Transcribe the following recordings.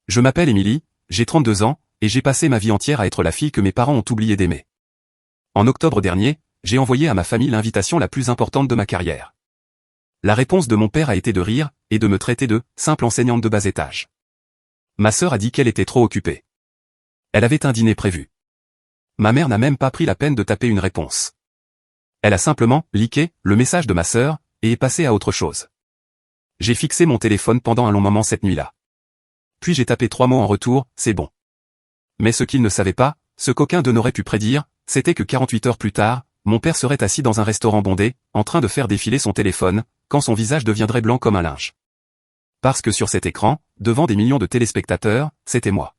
Je m'appelle Émilie, j'ai 32 ans, et j'ai passé ma vie entière à être la fille que mes parents ont oublié d'aimer. En octobre dernier, j'ai envoyé à ma famille l'invitation la plus importante de ma carrière. La réponse de mon père a été de rire, et de me traiter de « simple enseignante de bas étage ». Ma sœur a dit qu'elle était trop occupée. Elle avait un dîner prévu. Ma mère n'a même pas pris la peine de taper une réponse. Elle a simplement « liké » le message de ma sœur, et est passée à autre chose. J'ai fixé mon téléphone pendant un long moment cette nuit-là. Puis j'ai tapé 3 mots en retour, c'est bon. Mais ce qu'il ne savait pas, ce qu'aucun d'eux n'aurait pu prédire, c'était que 48 heures plus tard, mon père serait assis dans un restaurant bondé, en train de faire défiler son téléphone, quand son visage deviendrait blanc comme un linge. Parce que sur cet écran, devant des millions de téléspectateurs, c'était moi.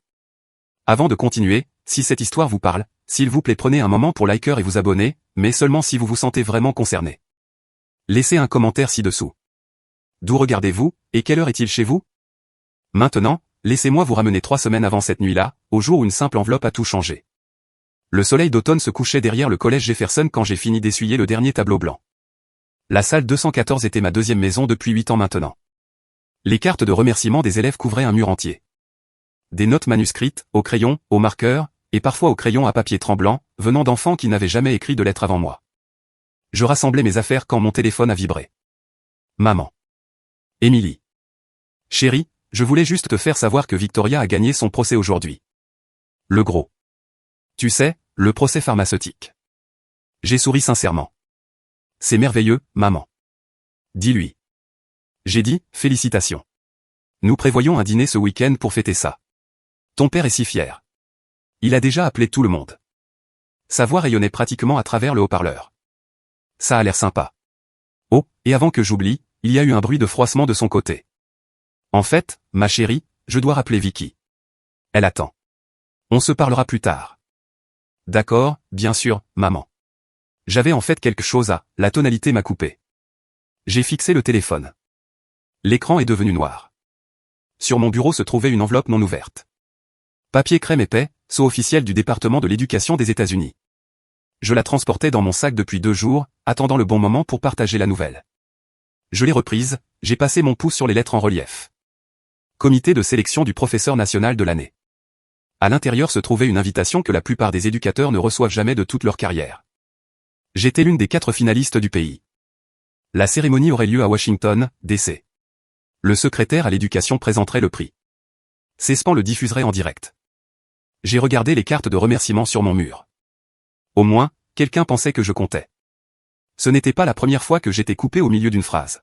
Avant de continuer, si cette histoire vous parle, s'il vous plaît prenez un moment pour liker et vous abonner, mais seulement si vous vous sentez vraiment concerné. Laissez un commentaire ci-dessous. D'où regardez-vous, et quelle heure est-il chez vous? Maintenant, laissez-moi vous ramener 3 semaines avant cette nuit-là, au jour où une simple enveloppe a tout changé. Le soleil d'automne se couchait derrière le collège Jefferson quand j'ai fini d'essuyer le dernier tableau blanc. La salle 214 était ma deuxième maison depuis 8 ans maintenant. Les cartes de remerciement des élèves couvraient un mur entier. Des notes manuscrites, au crayon, au marqueur, et parfois au crayon à papier tremblant, venant d'enfants qui n'avaient jamais écrit de lettres avant moi. Je rassemblais mes affaires quand mon téléphone a vibré. Maman. Émilie. Chérie, je voulais juste te faire savoir que Victoria a gagné son procès aujourd'hui. Le gros. Tu sais, le procès pharmaceutique. J'ai souri sincèrement. C'est merveilleux, maman. Dis-lui. J'ai dit, félicitations. Nous prévoyons un dîner ce week-end pour fêter ça. Ton père est si fier. Il a déjà appelé tout le monde. Sa voix rayonnait pratiquement à travers le haut-parleur. Ça a l'air sympa. Oh, et avant que j'oublie, il y a eu un bruit de froissement de son côté. En fait, ma chérie, je dois rappeler Vicky. Elle attend. On se parlera plus tard. D'accord, bien sûr, maman. J'avais en fait quelque chose à, la tonalité m'a coupé. J'ai fixé le téléphone. L'écran est devenu noir. Sur mon bureau se trouvait une enveloppe non ouverte. Papier crème épais, sceau officiel du département de l'éducation des États-Unis. Je la transportais dans mon sac depuis 2 jours, attendant le bon moment pour partager la nouvelle. Je l'ai reprise, j'ai passé mon pouce sur les lettres en relief. Comité de sélection du professeur national de l'année. À l'intérieur se trouvait une invitation que la plupart des éducateurs ne reçoivent jamais de toute leur carrière. J'étais l'une des 4 finalistes du pays. La cérémonie aurait lieu à Washington, D.C. Le secrétaire à l'éducation présenterait le prix. CESPAN le diffuserait en direct. J'ai regardé les cartes de remerciement sur mon mur. Au moins, quelqu'un pensait que je comptais. Ce n'était pas la première fois que j'étais coupé au milieu d'une phrase.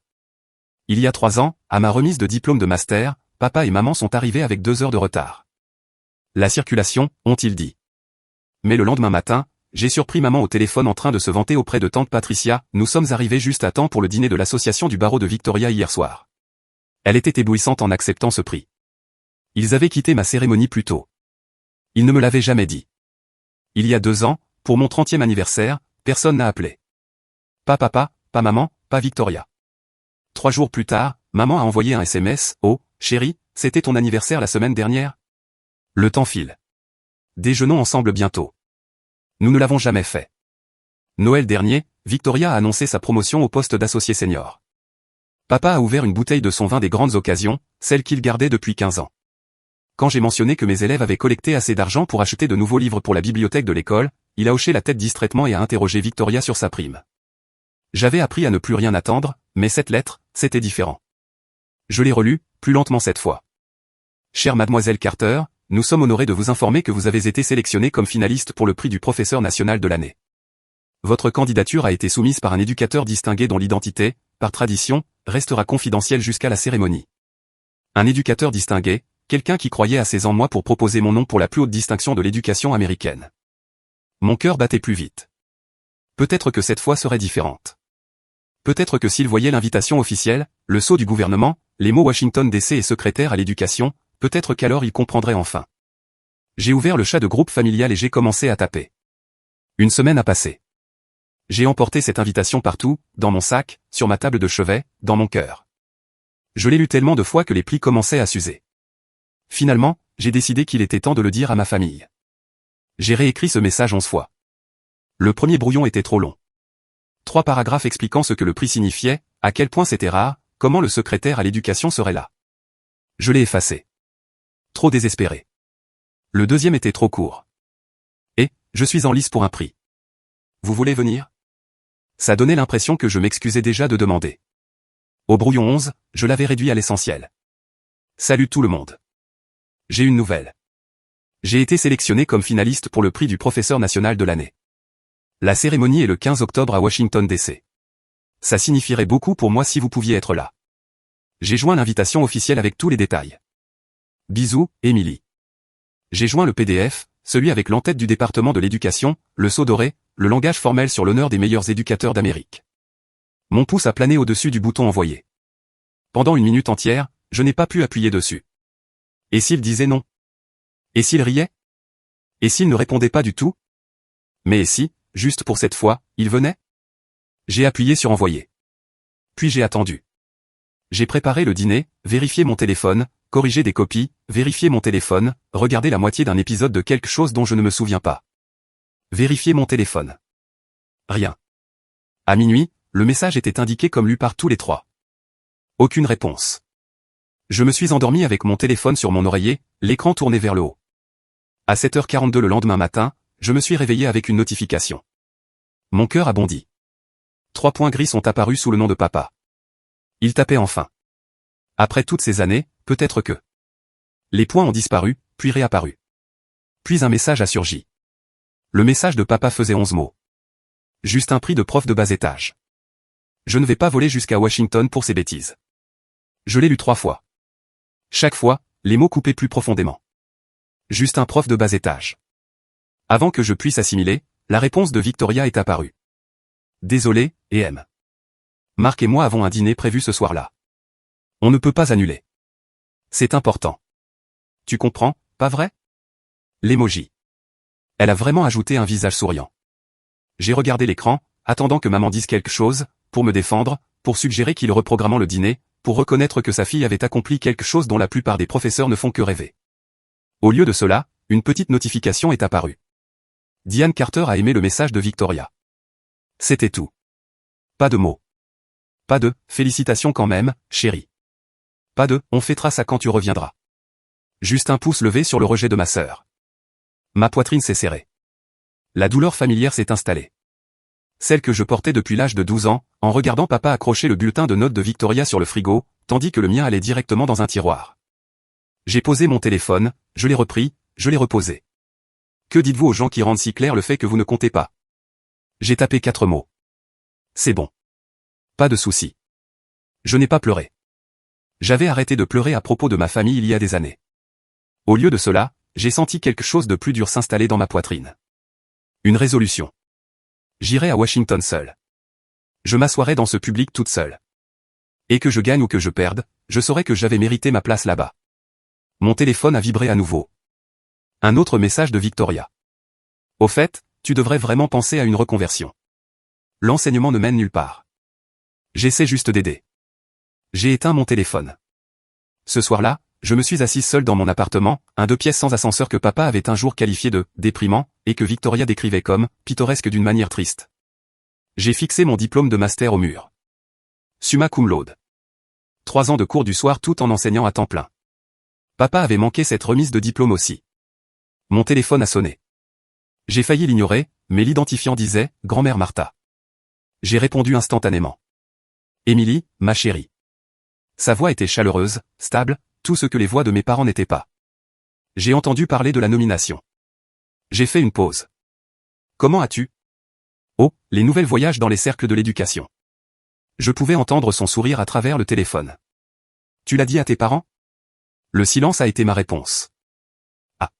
Il y a 3 ans, à ma remise de diplôme de master, papa et maman sont arrivés avec 2 heures de retard. La circulation, ont-ils dit. Mais le lendemain matin, j'ai surpris maman au téléphone en train de se vanter auprès de tante Patricia, nous sommes arrivés juste à temps pour le dîner de l'association du barreau de Victoria hier soir. Elle était éblouissante en acceptant ce prix. Ils avaient quitté ma cérémonie plus tôt. Ils ne me l'avaient jamais dit. Il y a 2 ans, pour mon 30e anniversaire, personne n'a appelé. Pas papa, pas maman, pas Victoria. 3 jours plus tard, maman a envoyé un SMS, « Oh, chérie, c'était ton anniversaire la semaine dernière ?» Le temps file. Déjeunons ensemble bientôt. Nous ne l'avons jamais fait. Noël dernier, Victoria a annoncé sa promotion au poste d'associé senior. Papa a ouvert une bouteille de son vin des grandes occasions, celle qu'il gardait depuis 15 ans. Quand j'ai mentionné que mes élèves avaient collecté assez d'argent pour acheter de nouveaux livres pour la bibliothèque de l'école, il a hoché la tête distraitement et a interrogé Victoria sur sa prime. J'avais appris à ne plus rien attendre, mais cette lettre, c'était différent. Je l'ai relue, plus lentement cette fois. Chère mademoiselle Carter, nous sommes honorés de vous informer que vous avez été sélectionnée comme finaliste pour le prix du professeur national de l'année. Votre candidature a été soumise par un éducateur distingué dont l'identité, par tradition, restera confidentielle jusqu'à la cérémonie. Un éducateur distingué, quelqu'un qui croyait assez en moi pour proposer mon nom pour la plus haute distinction de l'éducation américaine. Mon cœur battait plus vite. Peut-être que cette fois serait différente. Peut-être que s'il voyait l'invitation officielle, le sceau du gouvernement, les mots Washington D.C. et secrétaire à l'éducation, peut-être qu'alors il comprendrait enfin. J'ai ouvert le chat de groupe familial et j'ai commencé à taper. Une semaine a passé. J'ai emporté cette invitation partout, dans mon sac, sur ma table de chevet, dans mon cœur. Je l'ai lu tellement de fois que les plis commençaient à s'user. Finalement, j'ai décidé qu'il était temps de le dire à ma famille. J'ai réécrit ce message 11 fois. Le premier brouillon était trop long. 3 paragraphes expliquant ce que le prix signifiait, à quel point c'était rare, comment le secrétaire à l'éducation serait là. Je l'ai effacé. Trop désespéré. Le deuxième était trop court. Et, je suis en lice pour un prix. Vous voulez venir? Ça donnait l'impression que je m'excusais déjà de demander. Au brouillon 11, je l'avais réduit à l'essentiel. Salut tout le monde. J'ai une nouvelle. J'ai été sélectionné comme finaliste pour le prix du professeur national de l'année. La cérémonie est le 15 octobre à Washington DC. Ça signifierait beaucoup pour moi si vous pouviez être là. J'ai joint l'invitation officielle avec tous les détails. Bisous, Émilie. J'ai joint le PDF, celui avec l'entête du département de l'éducation, le sceau doré, le langage formel sur l'honneur des meilleurs éducateurs d'Amérique. Mon pouce a plané au-dessus du bouton envoyer. Pendant une minute entière, je n'ai pas pu appuyer dessus. Et s'il disait non? Et s'il riait? Et s'il ne répondait pas du tout? Mais et si, juste pour cette fois, il venait? J'ai appuyé sur envoyer. Puis j'ai attendu. J'ai préparé le dîner, vérifié mon téléphone, corrigé des copies, vérifié mon téléphone, regardé la moitié d'un épisode de quelque chose dont je ne me souviens pas. Vérifié mon téléphone. Rien. À minuit, le message était indiqué comme lu par tous les trois. Aucune réponse. Je me suis endormi avec mon téléphone sur mon oreiller, l'écran tourné vers le haut. À 7h42 le lendemain matin, je me suis réveillé avec une notification. Mon cœur a bondi. 3 points gris sont apparus sous le nom de papa. Il tapait enfin. Après toutes ces années, peut-être que... Les points ont disparu, puis réapparu. Puis un message a surgi. Le message de papa faisait 11 mots. Juste un prix de prof de bas étage. Je ne vais pas voler jusqu'à Washington pour ces bêtises. Je l'ai lu 3 fois. Chaque fois, les mots coupaient plus profondément. Juste un prof de bas étage. Avant que je puisse assimiler, la réponse de Victoria est apparue. Désolé, EM. Marc et moi avons un dîner prévu ce soir-là. On ne peut pas annuler. C'est important. Tu comprends, pas vrai? L'emoji. Elle a vraiment ajouté un visage souriant. J'ai regardé l'écran, attendant que maman dise quelque chose, pour me défendre, pour suggérer qu'il reprogrammant le dîner, pour reconnaître que sa fille avait accompli quelque chose dont la plupart des professeurs ne font que rêver. Au lieu de cela, une petite notification est apparue. Diane Carter a aimé le message de Victoria. C'était tout. Pas de mots. Pas de « félicitations quand même, chérie ». Pas de « on fêtera ça quand tu reviendras ». Juste un pouce levé sur le rejet de ma sœur. Ma poitrine s'est serrée. La douleur familière s'est installée. Celle que je portais depuis l'âge de 12 ans, en regardant papa accrocher le bulletin de notes de Victoria sur le frigo, tandis que le mien allait directement dans un tiroir. J'ai posé mon téléphone, je l'ai repris, je l'ai reposé. Que dites-vous aux gens qui rendent si clair le fait que vous ne comptez pas? J'ai tapé 4 mots. C'est bon. Pas de souci. Je n'ai pas pleuré. J'avais arrêté de pleurer à propos de ma famille il y a des années. Au lieu de cela, j'ai senti quelque chose de plus dur s'installer dans ma poitrine. Une résolution. J'irai à Washington seul. Je m'assoirai dans ce public toute seule. Et que je gagne ou que je perde, je saurais que j'avais mérité ma place là-bas. Mon téléphone a vibré à nouveau. Un autre message de Victoria. Au fait, tu devrais vraiment penser à une reconversion. L'enseignement ne mène nulle part. J'essaie juste d'aider. J'ai éteint mon téléphone. Ce soir-là, je me suis assis seul dans mon appartement, un 2 pièces sans ascenseur que papa avait un jour qualifié de « déprimant » et que Victoria décrivait comme « pittoresque d'une manière triste ». J'ai fixé mon diplôme de master au mur. Summa cum laude. 3 ans de cours du soir tout en enseignant à temps plein. Papa avait manqué cette remise de diplôme aussi. Mon téléphone a sonné. J'ai failli l'ignorer, mais l'identifiant disait « Grand-mère Martha ». J'ai répondu instantanément. Émilie, ma chérie. Sa voix était chaleureuse, stable, tout ce que les voix de mes parents n'étaient pas. J'ai entendu parler de la nomination. J'ai fait une pause. Comment as-tu? Oh, les nouvelles voyages dans les cercles de l'éducation. Je pouvais entendre son sourire à travers le téléphone. Tu l'as dit à tes parents? Le silence a été ma réponse. Ah.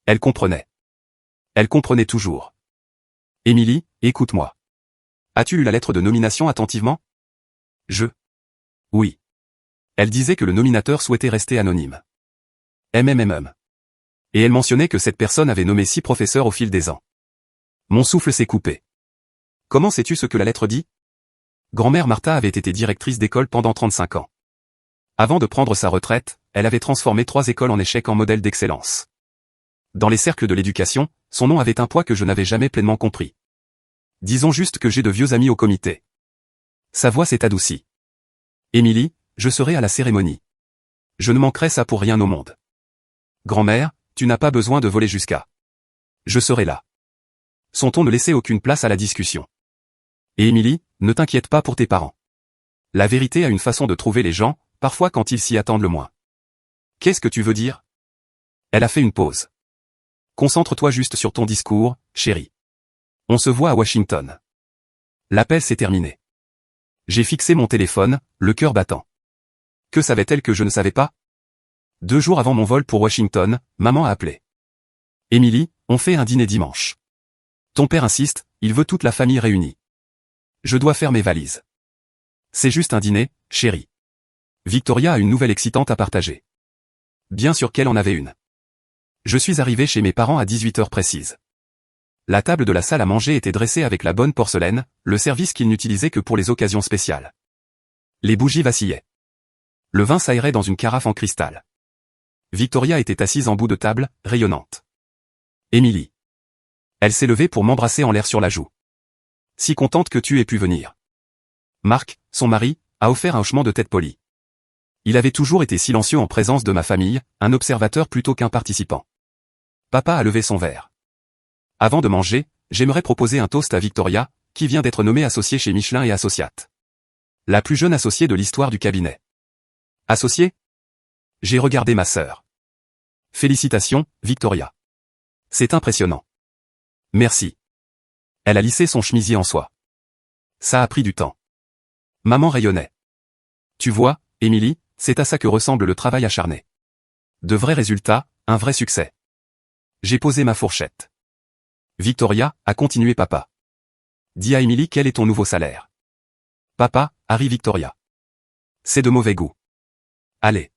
Elle comprenait. Elle comprenait toujours. Émilie, écoute-moi. As-tu lu la lettre de nomination attentivement? Oui. Elle disait que le nominateur souhaitait rester anonyme. MMMM. Et elle mentionnait que cette personne avait nommé 6 professeurs au fil des ans. Mon souffle s'est coupé. Comment sais-tu ce que la lettre dit? Grand-mère Martha avait été directrice d'école pendant 35 ans. Avant de prendre sa retraite, elle avait transformé 3 écoles en échec en modèle d'excellence. Dans les cercles de l'éducation, son nom avait un poids que je n'avais jamais pleinement compris. Disons juste que j'ai de vieux amis au comité. Sa voix s'est adoucie. Émilie, je serai à la cérémonie. Je ne manquerai ça pour rien au monde. Grand-mère, tu n'as pas besoin de voler jusqu'à. Je serai là. Son ton ne laissait aucune place à la discussion. Et Émilie, ne t'inquiète pas pour tes parents. La vérité a une façon de trouver les gens, parfois quand ils s'y attendent le moins. Qu'est-ce que tu veux dire? Elle a fait une pause. Concentre-toi juste sur ton discours, chérie. On se voit à Washington. L'appel s'est terminé. J'ai fixé mon téléphone, le cœur battant. Que savait-elle que je ne savais pas? 2 jours avant mon vol pour Washington, maman a appelé. Émilie, on fait un dîner dimanche. Ton père insiste, il veut toute la famille réunie. Je dois faire mes valises. C'est juste un dîner, chérie. Victoria a une nouvelle excitante à partager. Bien sûr qu'elle en avait une. Je suis arrivé chez mes parents à 18h précise. La table de la salle à manger était dressée avec la bonne porcelaine, le service qu'ils n'utilisaient que pour les occasions spéciales. Les bougies vacillaient. Le vin s'aérait dans une carafe en cristal. Victoria était assise en bout de table, rayonnante. Émilie. Elle s'est levée pour m'embrasser en l'air sur la joue. Si contente que tu aies pu venir. Marc, son mari, a offert un hochement de tête poli. Il avait toujours été silencieux en présence de ma famille, un observateur plutôt qu'un participant. Papa a levé son verre. Avant de manger, j'aimerais proposer un toast à Victoria, qui vient d'être nommée associée chez Michelin et Associates. La plus jeune associée de l'histoire du cabinet. Associée? J'ai regardé ma sœur. Félicitations, Victoria. C'est impressionnant. Merci. Elle a lissé son chemisier en soie. Ça a pris du temps. Maman rayonnait. Tu vois, Émilie, c'est à ça que ressemble le travail acharné. De vrais résultats, un vrai succès. J'ai posé ma fourchette. Victoria, a continué papa. Dis à Émilie quel est ton nouveau salaire. Papa, a ri Victoria. C'est de mauvais goût. Allez.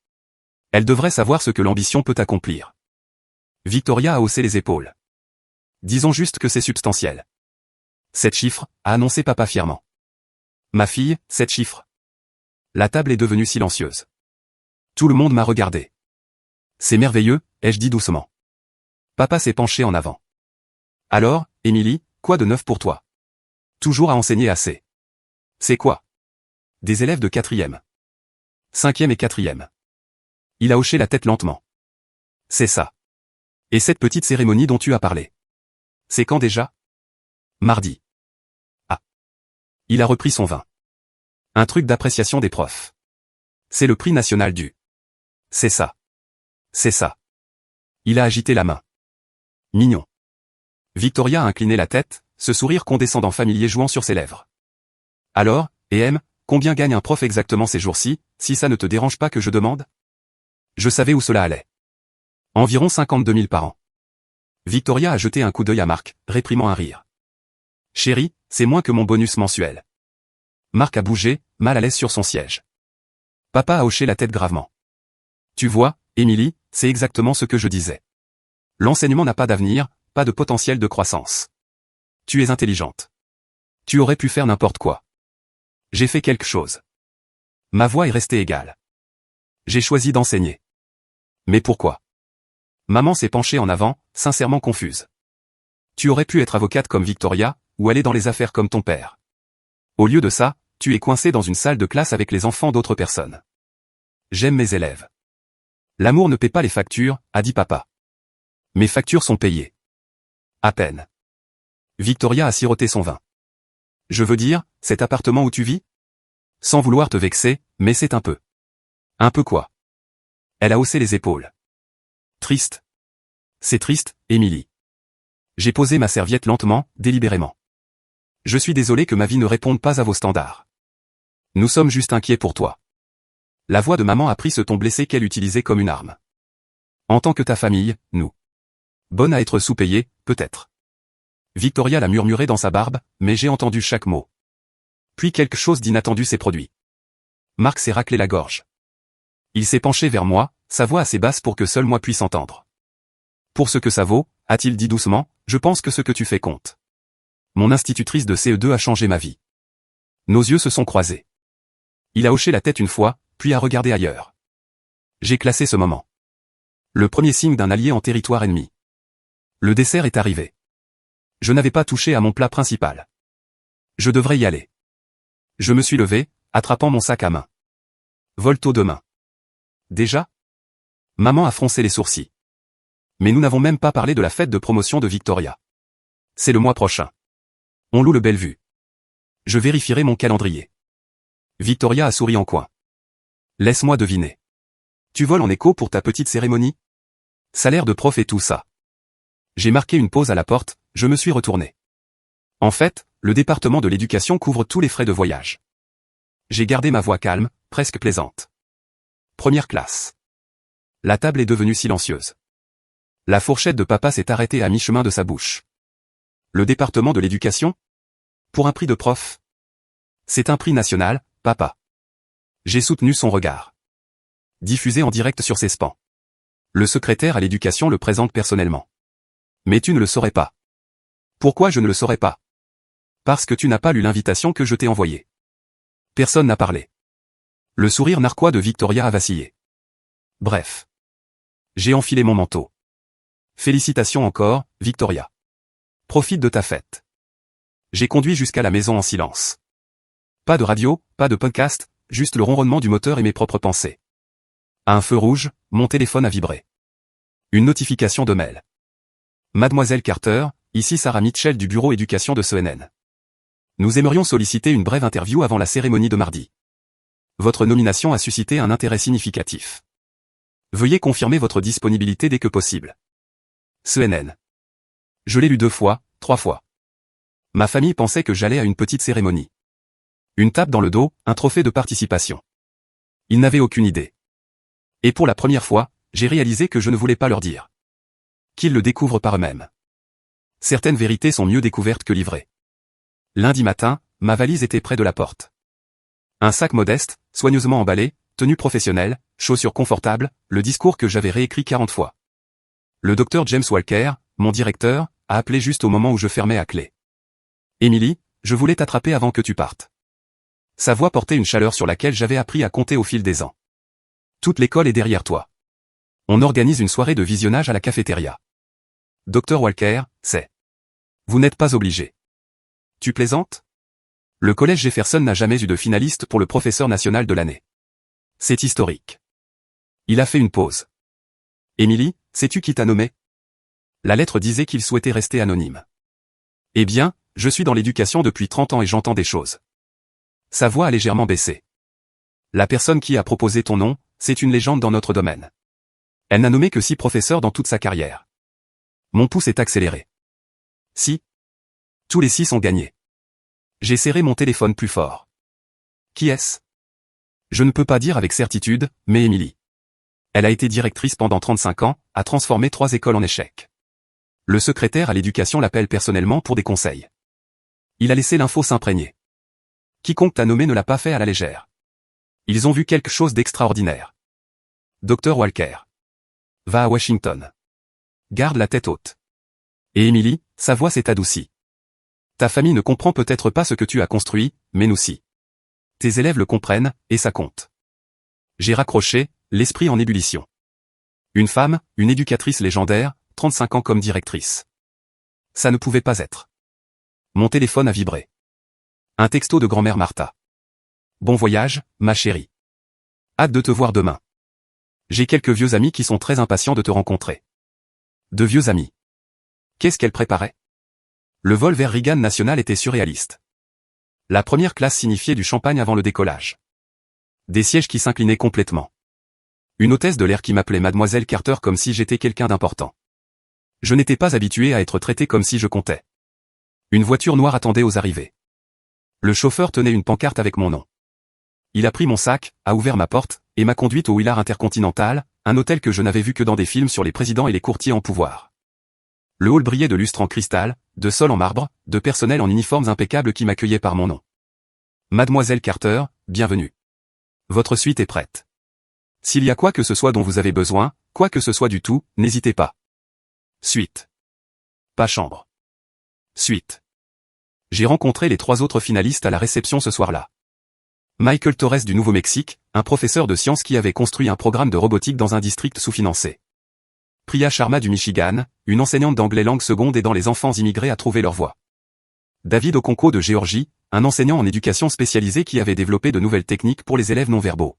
Elle devrait savoir ce que l'ambition peut accomplir. Victoria a haussé les épaules. Disons juste que c'est substantiel. 7 chiffres, a annoncé papa fièrement. Ma fille, 7 chiffres. La table est devenue silencieuse. Tout le monde m'a regardé. C'est merveilleux, ai-je dit doucement. Papa s'est penché en avant. Alors, Émilie, quoi de neuf pour toi? Toujours à enseigner assez. C'est quoi? Des élèves de 4e. 5e et 4e. Il a hoché la tête lentement. C'est ça. Et cette petite cérémonie dont tu as parlé. C'est quand déjà? Mardi. Ah. Il a repris son vin. Un truc d'appréciation des profs. C'est le prix national du. C'est ça. C'est ça. Il a agité la main. Mignon. Victoria a incliné la tête, ce sourire condescendant familier jouant sur ses lèvres. Alors, combien gagne un prof exactement ces jours-ci, si ça ne te dérange pas que je demande? Je savais où cela allait. Environ 52 000 par an. Victoria a jeté un coup d'œil à Marc, réprimant un rire. Chérie, c'est moins que mon bonus mensuel. Marc a bougé, mal à l'aise sur son siège. Papa a hoché la tête gravement. Tu vois, Émilie, c'est exactement ce que je disais. L'enseignement n'a pas d'avenir, pas de potentiel de croissance. Tu es intelligente. Tu aurais pu faire n'importe quoi. J'ai fait quelque chose. Ma voix est restée égale. J'ai choisi d'enseigner. Mais pourquoi? Maman s'est penchée en avant, sincèrement confuse. Tu aurais pu être avocate comme Victoria, ou aller dans les affaires comme ton père. Au lieu de ça, tu es coincée dans une salle de classe avec les enfants d'autres personnes. J'aime mes élèves. L'amour ne paie pas les factures, a dit papa. Mes factures sont payées. À peine. Victoria a siroté son vin. Je veux dire, cet appartement où tu vis? Sans vouloir te vexer, mais c'est un peu. Un peu quoi? Elle a haussé les épaules. Triste. C'est triste, Émilie. J'ai posé ma serviette lentement, délibérément. Je suis désolé que ma vie ne réponde pas à vos standards. Nous sommes juste inquiets pour toi. La voix de maman a pris ce ton blessé qu'elle utilisait comme une arme. En tant que ta famille, nous. Bonne à être sous-payée, peut-être. Victoria l'a murmuré dans sa barbe, mais j'ai entendu chaque mot. Puis quelque chose d'inattendu s'est produit. Marc s'est raclé la gorge. Il s'est penché vers moi, sa voix assez basse pour que seul moi puisse entendre. Pour ce que ça vaut, a-t-il dit doucement, je pense que ce que tu fais compte. Mon institutrice de CE2 a changé ma vie. Nos yeux se sont croisés. Il a hoché la tête une fois, puis a regardé ailleurs. J'ai classé ce moment. Le premier signe d'un allié en territoire ennemi. Le dessert est arrivé. Je n'avais pas touché à mon plat principal. Je devrais y aller. Je me suis levé, attrapant mon sac à main. Volto demain. Déjà? Maman a froncé les sourcils. Mais nous n'avons même pas parlé de la fête de promotion de Victoria. C'est le mois prochain. On loue le Bellevue. Je vérifierai mon calendrier. Victoria a souri en coin. Laisse-moi deviner. Tu voles en écho pour ta petite cérémonie? Salaire de prof et tout ça. J'ai marqué une pause à la porte, je me suis retourné. En fait, le département de l'éducation couvre tous les frais de voyage. J'ai gardé ma voix calme, presque plaisante. Première classe. La table est devenue silencieuse. La fourchette de papa s'est arrêtée à mi-chemin de sa bouche. Le département de l'éducation? Pour un prix de prof? C'est un prix national, papa. J'ai soutenu son regard. Diffusé en direct sur ses spans. Le secrétaire à l'éducation le présente personnellement. Mais tu ne le saurais pas. Pourquoi je ne le saurais pas? Parce que tu n'as pas lu l'invitation que je t'ai envoyée. Personne n'a parlé. Le sourire narquois de Victoria a vacillé. Bref. J'ai enfilé mon manteau. Félicitations encore, Victoria. Profite de ta fête. J'ai conduit jusqu'à la maison en silence. Pas de radio, pas de podcast, juste le ronronnement du moteur et mes propres pensées. À un feu rouge, mon téléphone a vibré. Une notification de mail. Mademoiselle Carter, ici Sarah Mitchell du bureau éducation de CNN. Nous aimerions solliciter une brève interview avant la cérémonie de mardi. Votre nomination a suscité un intérêt significatif. Veuillez confirmer votre disponibilité dès que possible. CNN. Je l'ai lu 2 fois, 3 fois. Ma famille pensait que j'allais à une petite cérémonie. Une tape dans le dos, un trophée de participation. Ils n'avaient aucune idée. Et pour la première fois, j'ai réalisé que je ne voulais pas leur dire. Qu'ils le découvrent par eux-mêmes. Certaines vérités sont mieux découvertes que livrées. Lundi matin, ma valise était près de la porte. Un sac modeste, soigneusement emballé, tenue professionnelle, chaussures confortables, le discours que j'avais réécrit 40 fois. Le docteur James Walker, mon directeur, a appelé juste au moment où je fermais à clé. Emily, je voulais t'attraper avant que tu partes. Sa voix portait une chaleur sur laquelle j'avais appris à compter au fil des ans. Toute l'école est derrière toi. On organise une soirée de visionnage à la cafétéria. Docteur Walker, c'est. Vous n'êtes pas obligé. Tu plaisantes? Le collège Jefferson n'a jamais eu de finaliste pour le professeur national de l'année. C'est historique. Il a fait une pause. Emily, sais-tu qui t'a nommé? La lettre disait qu'il souhaitait rester anonyme. Eh bien, je suis dans l'éducation depuis 30 ans et j'entends des choses. Sa voix a légèrement baissé. La personne qui a proposé ton nom, c'est une légende dans notre domaine. Elle n'a nommé que 6 professeurs dans toute sa carrière. Mon pouce est accéléré. Si. Tous les 6 ont gagné. J'ai serré mon téléphone plus fort. Qui est-ce? Je ne peux pas dire avec certitude, mais Emily. Elle a été directrice pendant 35 ans, a transformé 3 écoles en échec. Le secrétaire à l'éducation l'appelle personnellement pour des conseils. Il a laissé l'info s'imprégner. Quiconque t'a nommé ne l'a pas fait à la légère. Ils ont vu quelque chose d'extraordinaire. Docteur Walker. Va à Washington. Garde la tête haute. Et Emily, sa voix s'est adoucie. Ta famille ne comprend peut-être pas ce que tu as construit, mais nous si. Tes élèves le comprennent, et ça compte. J'ai raccroché, l'esprit en ébullition. Une femme, une éducatrice légendaire, 35 ans comme directrice. Ça ne pouvait pas être. Mon téléphone a vibré. Un texto de grand-mère Martha. Bon voyage, ma chérie. Hâte de te voir demain. J'ai quelques vieux amis qui sont très impatients de te rencontrer. De vieux amis. Qu'est-ce qu'elle préparait? Le vol vers Reagan National était surréaliste. La première classe signifiait du champagne avant le décollage. Des sièges qui s'inclinaient complètement. Une hôtesse de l'air qui m'appelait Mademoiselle Carter comme si j'étais quelqu'un d'important. Je n'étais pas habitué à être traité comme si je comptais. Une voiture noire attendait aux arrivées. Le chauffeur tenait une pancarte avec mon nom. Il a pris mon sac, a ouvert ma porte, et m'a conduite au Willard Intercontinental, un hôtel que je n'avais vu que dans des films sur les présidents et les courtiers en pouvoir. Le hall brillait de lustres en cristal, de sol en marbre, de personnel en uniformes impeccables qui m'accueillaient par mon nom. Mademoiselle Carter, bienvenue. Votre suite est prête. S'il y a quoi que ce soit dont vous avez besoin, quoi que ce soit du tout, n'hésitez pas. Suite. Pas chambre. Suite. J'ai rencontré les 3 autres finalistes à la réception ce soir-là. Michael Torres du Nouveau-Mexique, un professeur de sciences qui avait construit un programme de robotique dans un district sous-financé. Priya Sharma du Michigan, une enseignante d'anglais langue seconde aidant les enfants immigrés à trouver leur voie. David Okonkwo de Géorgie, un enseignant en éducation spécialisée qui avait développé de nouvelles techniques pour les élèves non-verbaux.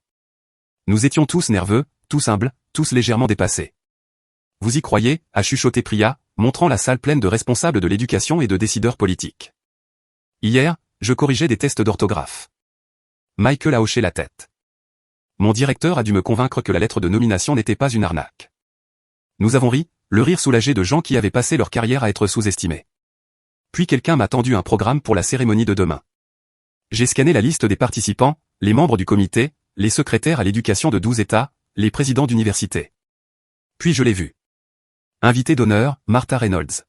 Nous étions tous nerveux, tous humbles, tous légèrement dépassés. Vous y croyez, a chuchoté Priya, montrant la salle pleine de responsables de l'éducation et de décideurs politiques. Hier, je corrigeais des tests d'orthographe. Michael a hoché la tête. Mon directeur a dû me convaincre que la lettre de nomination n'était pas une arnaque. Nous avons ri, le rire soulagé de gens qui avaient passé leur carrière à être sous-estimés. Puis quelqu'un m'a tendu un programme pour la cérémonie de demain. J'ai scanné la liste des participants, les membres du comité, les secrétaires à l'éducation de 12 États, les présidents d'université. Puis je l'ai vu. Invité d'honneur, Martha Reynolds.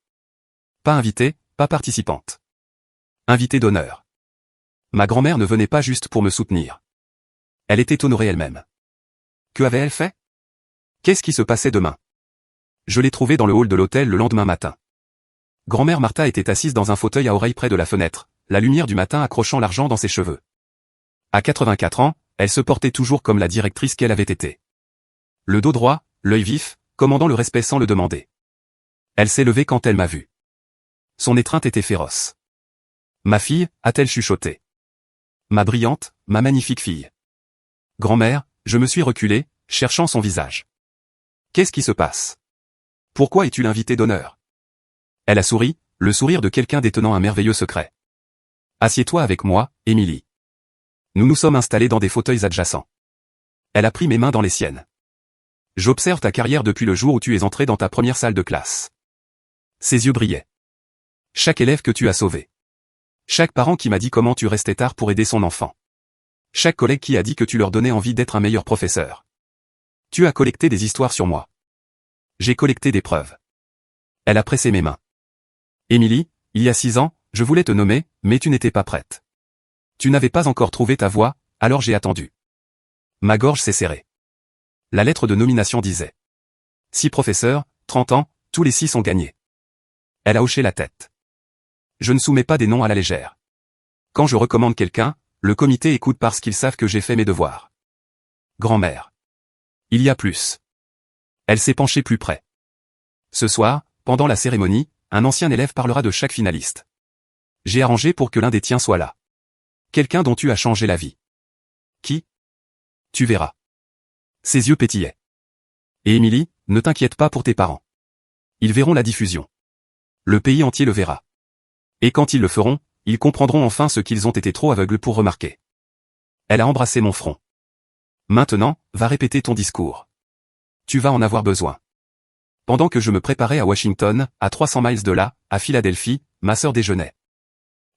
Pas invitée, pas participante. Invité d'honneur. Ma grand-mère ne venait pas juste pour me soutenir. Elle était honorée elle-même. Que avait-elle fait? Qu'est-ce qui se passait demain? Je l'ai trouvée dans le hall de l'hôtel le lendemain matin. Grand-mère Martha était assise dans un fauteuil à oreilles près de la fenêtre, la lumière du matin accrochant l'argent dans ses cheveux. À 84 ans, elle se portait toujours comme la directrice qu'elle avait été. Le dos droit, l'œil vif, commandant le respect sans le demander. Elle s'est levée quand elle m'a vu. Son étreinte était féroce. Ma fille, a-t-elle chuchoté. Ma brillante, ma magnifique fille. Grand-mère, je me suis reculé, cherchant son visage. Qu'est-ce qui se passe? Pourquoi es-tu l'invité d'honneur? Elle a souri, le sourire de quelqu'un détenant un merveilleux secret. Assieds-toi avec moi, Émilie. Nous nous sommes installés dans des fauteuils adjacents. Elle a pris mes mains dans les siennes. J'observe ta carrière depuis le jour où tu es entré dans ta première salle de classe. Ses yeux brillaient. Chaque élève que tu as sauvé. Chaque parent qui m'a dit comment tu restais tard pour aider son enfant. Chaque collègue qui a dit que tu leur donnais envie d'être un meilleur professeur. Tu as collecté des histoires sur moi. J'ai collecté des preuves. Elle a pressé mes mains. Émilie, il y a 6 ans, je voulais te nommer, mais tu n'étais pas prête. Tu n'avais pas encore trouvé ta voie, alors j'ai attendu. Ma gorge s'est serrée. La lettre de nomination disait. 6 professeurs, 30 ans, tous les 6 ont gagné. Elle a hoché la tête. Je ne soumets pas des noms à la légère. Quand je recommande quelqu'un, le comité écoute parce qu'ils savent que j'ai fait mes devoirs. Grand-mère. Il y a plus. Elle s'est penchée plus près. Ce soir, pendant la cérémonie, un ancien élève parlera de chaque finaliste. J'ai arrangé pour que l'un des tiens soit là. Quelqu'un dont tu as changé la vie. Qui? Tu verras. Ses yeux pétillaient. Et Émilie, ne t'inquiète pas pour tes parents. Ils verront la diffusion. Le pays entier le verra. Et quand ils le feront, ils comprendront enfin ce qu'ils ont été trop aveugles pour remarquer. Elle a embrassé mon front. Maintenant, va répéter ton discours. Tu vas en avoir besoin. Pendant que je me préparais à Washington, à 300 miles de là, à Philadelphie, ma sœur déjeunait.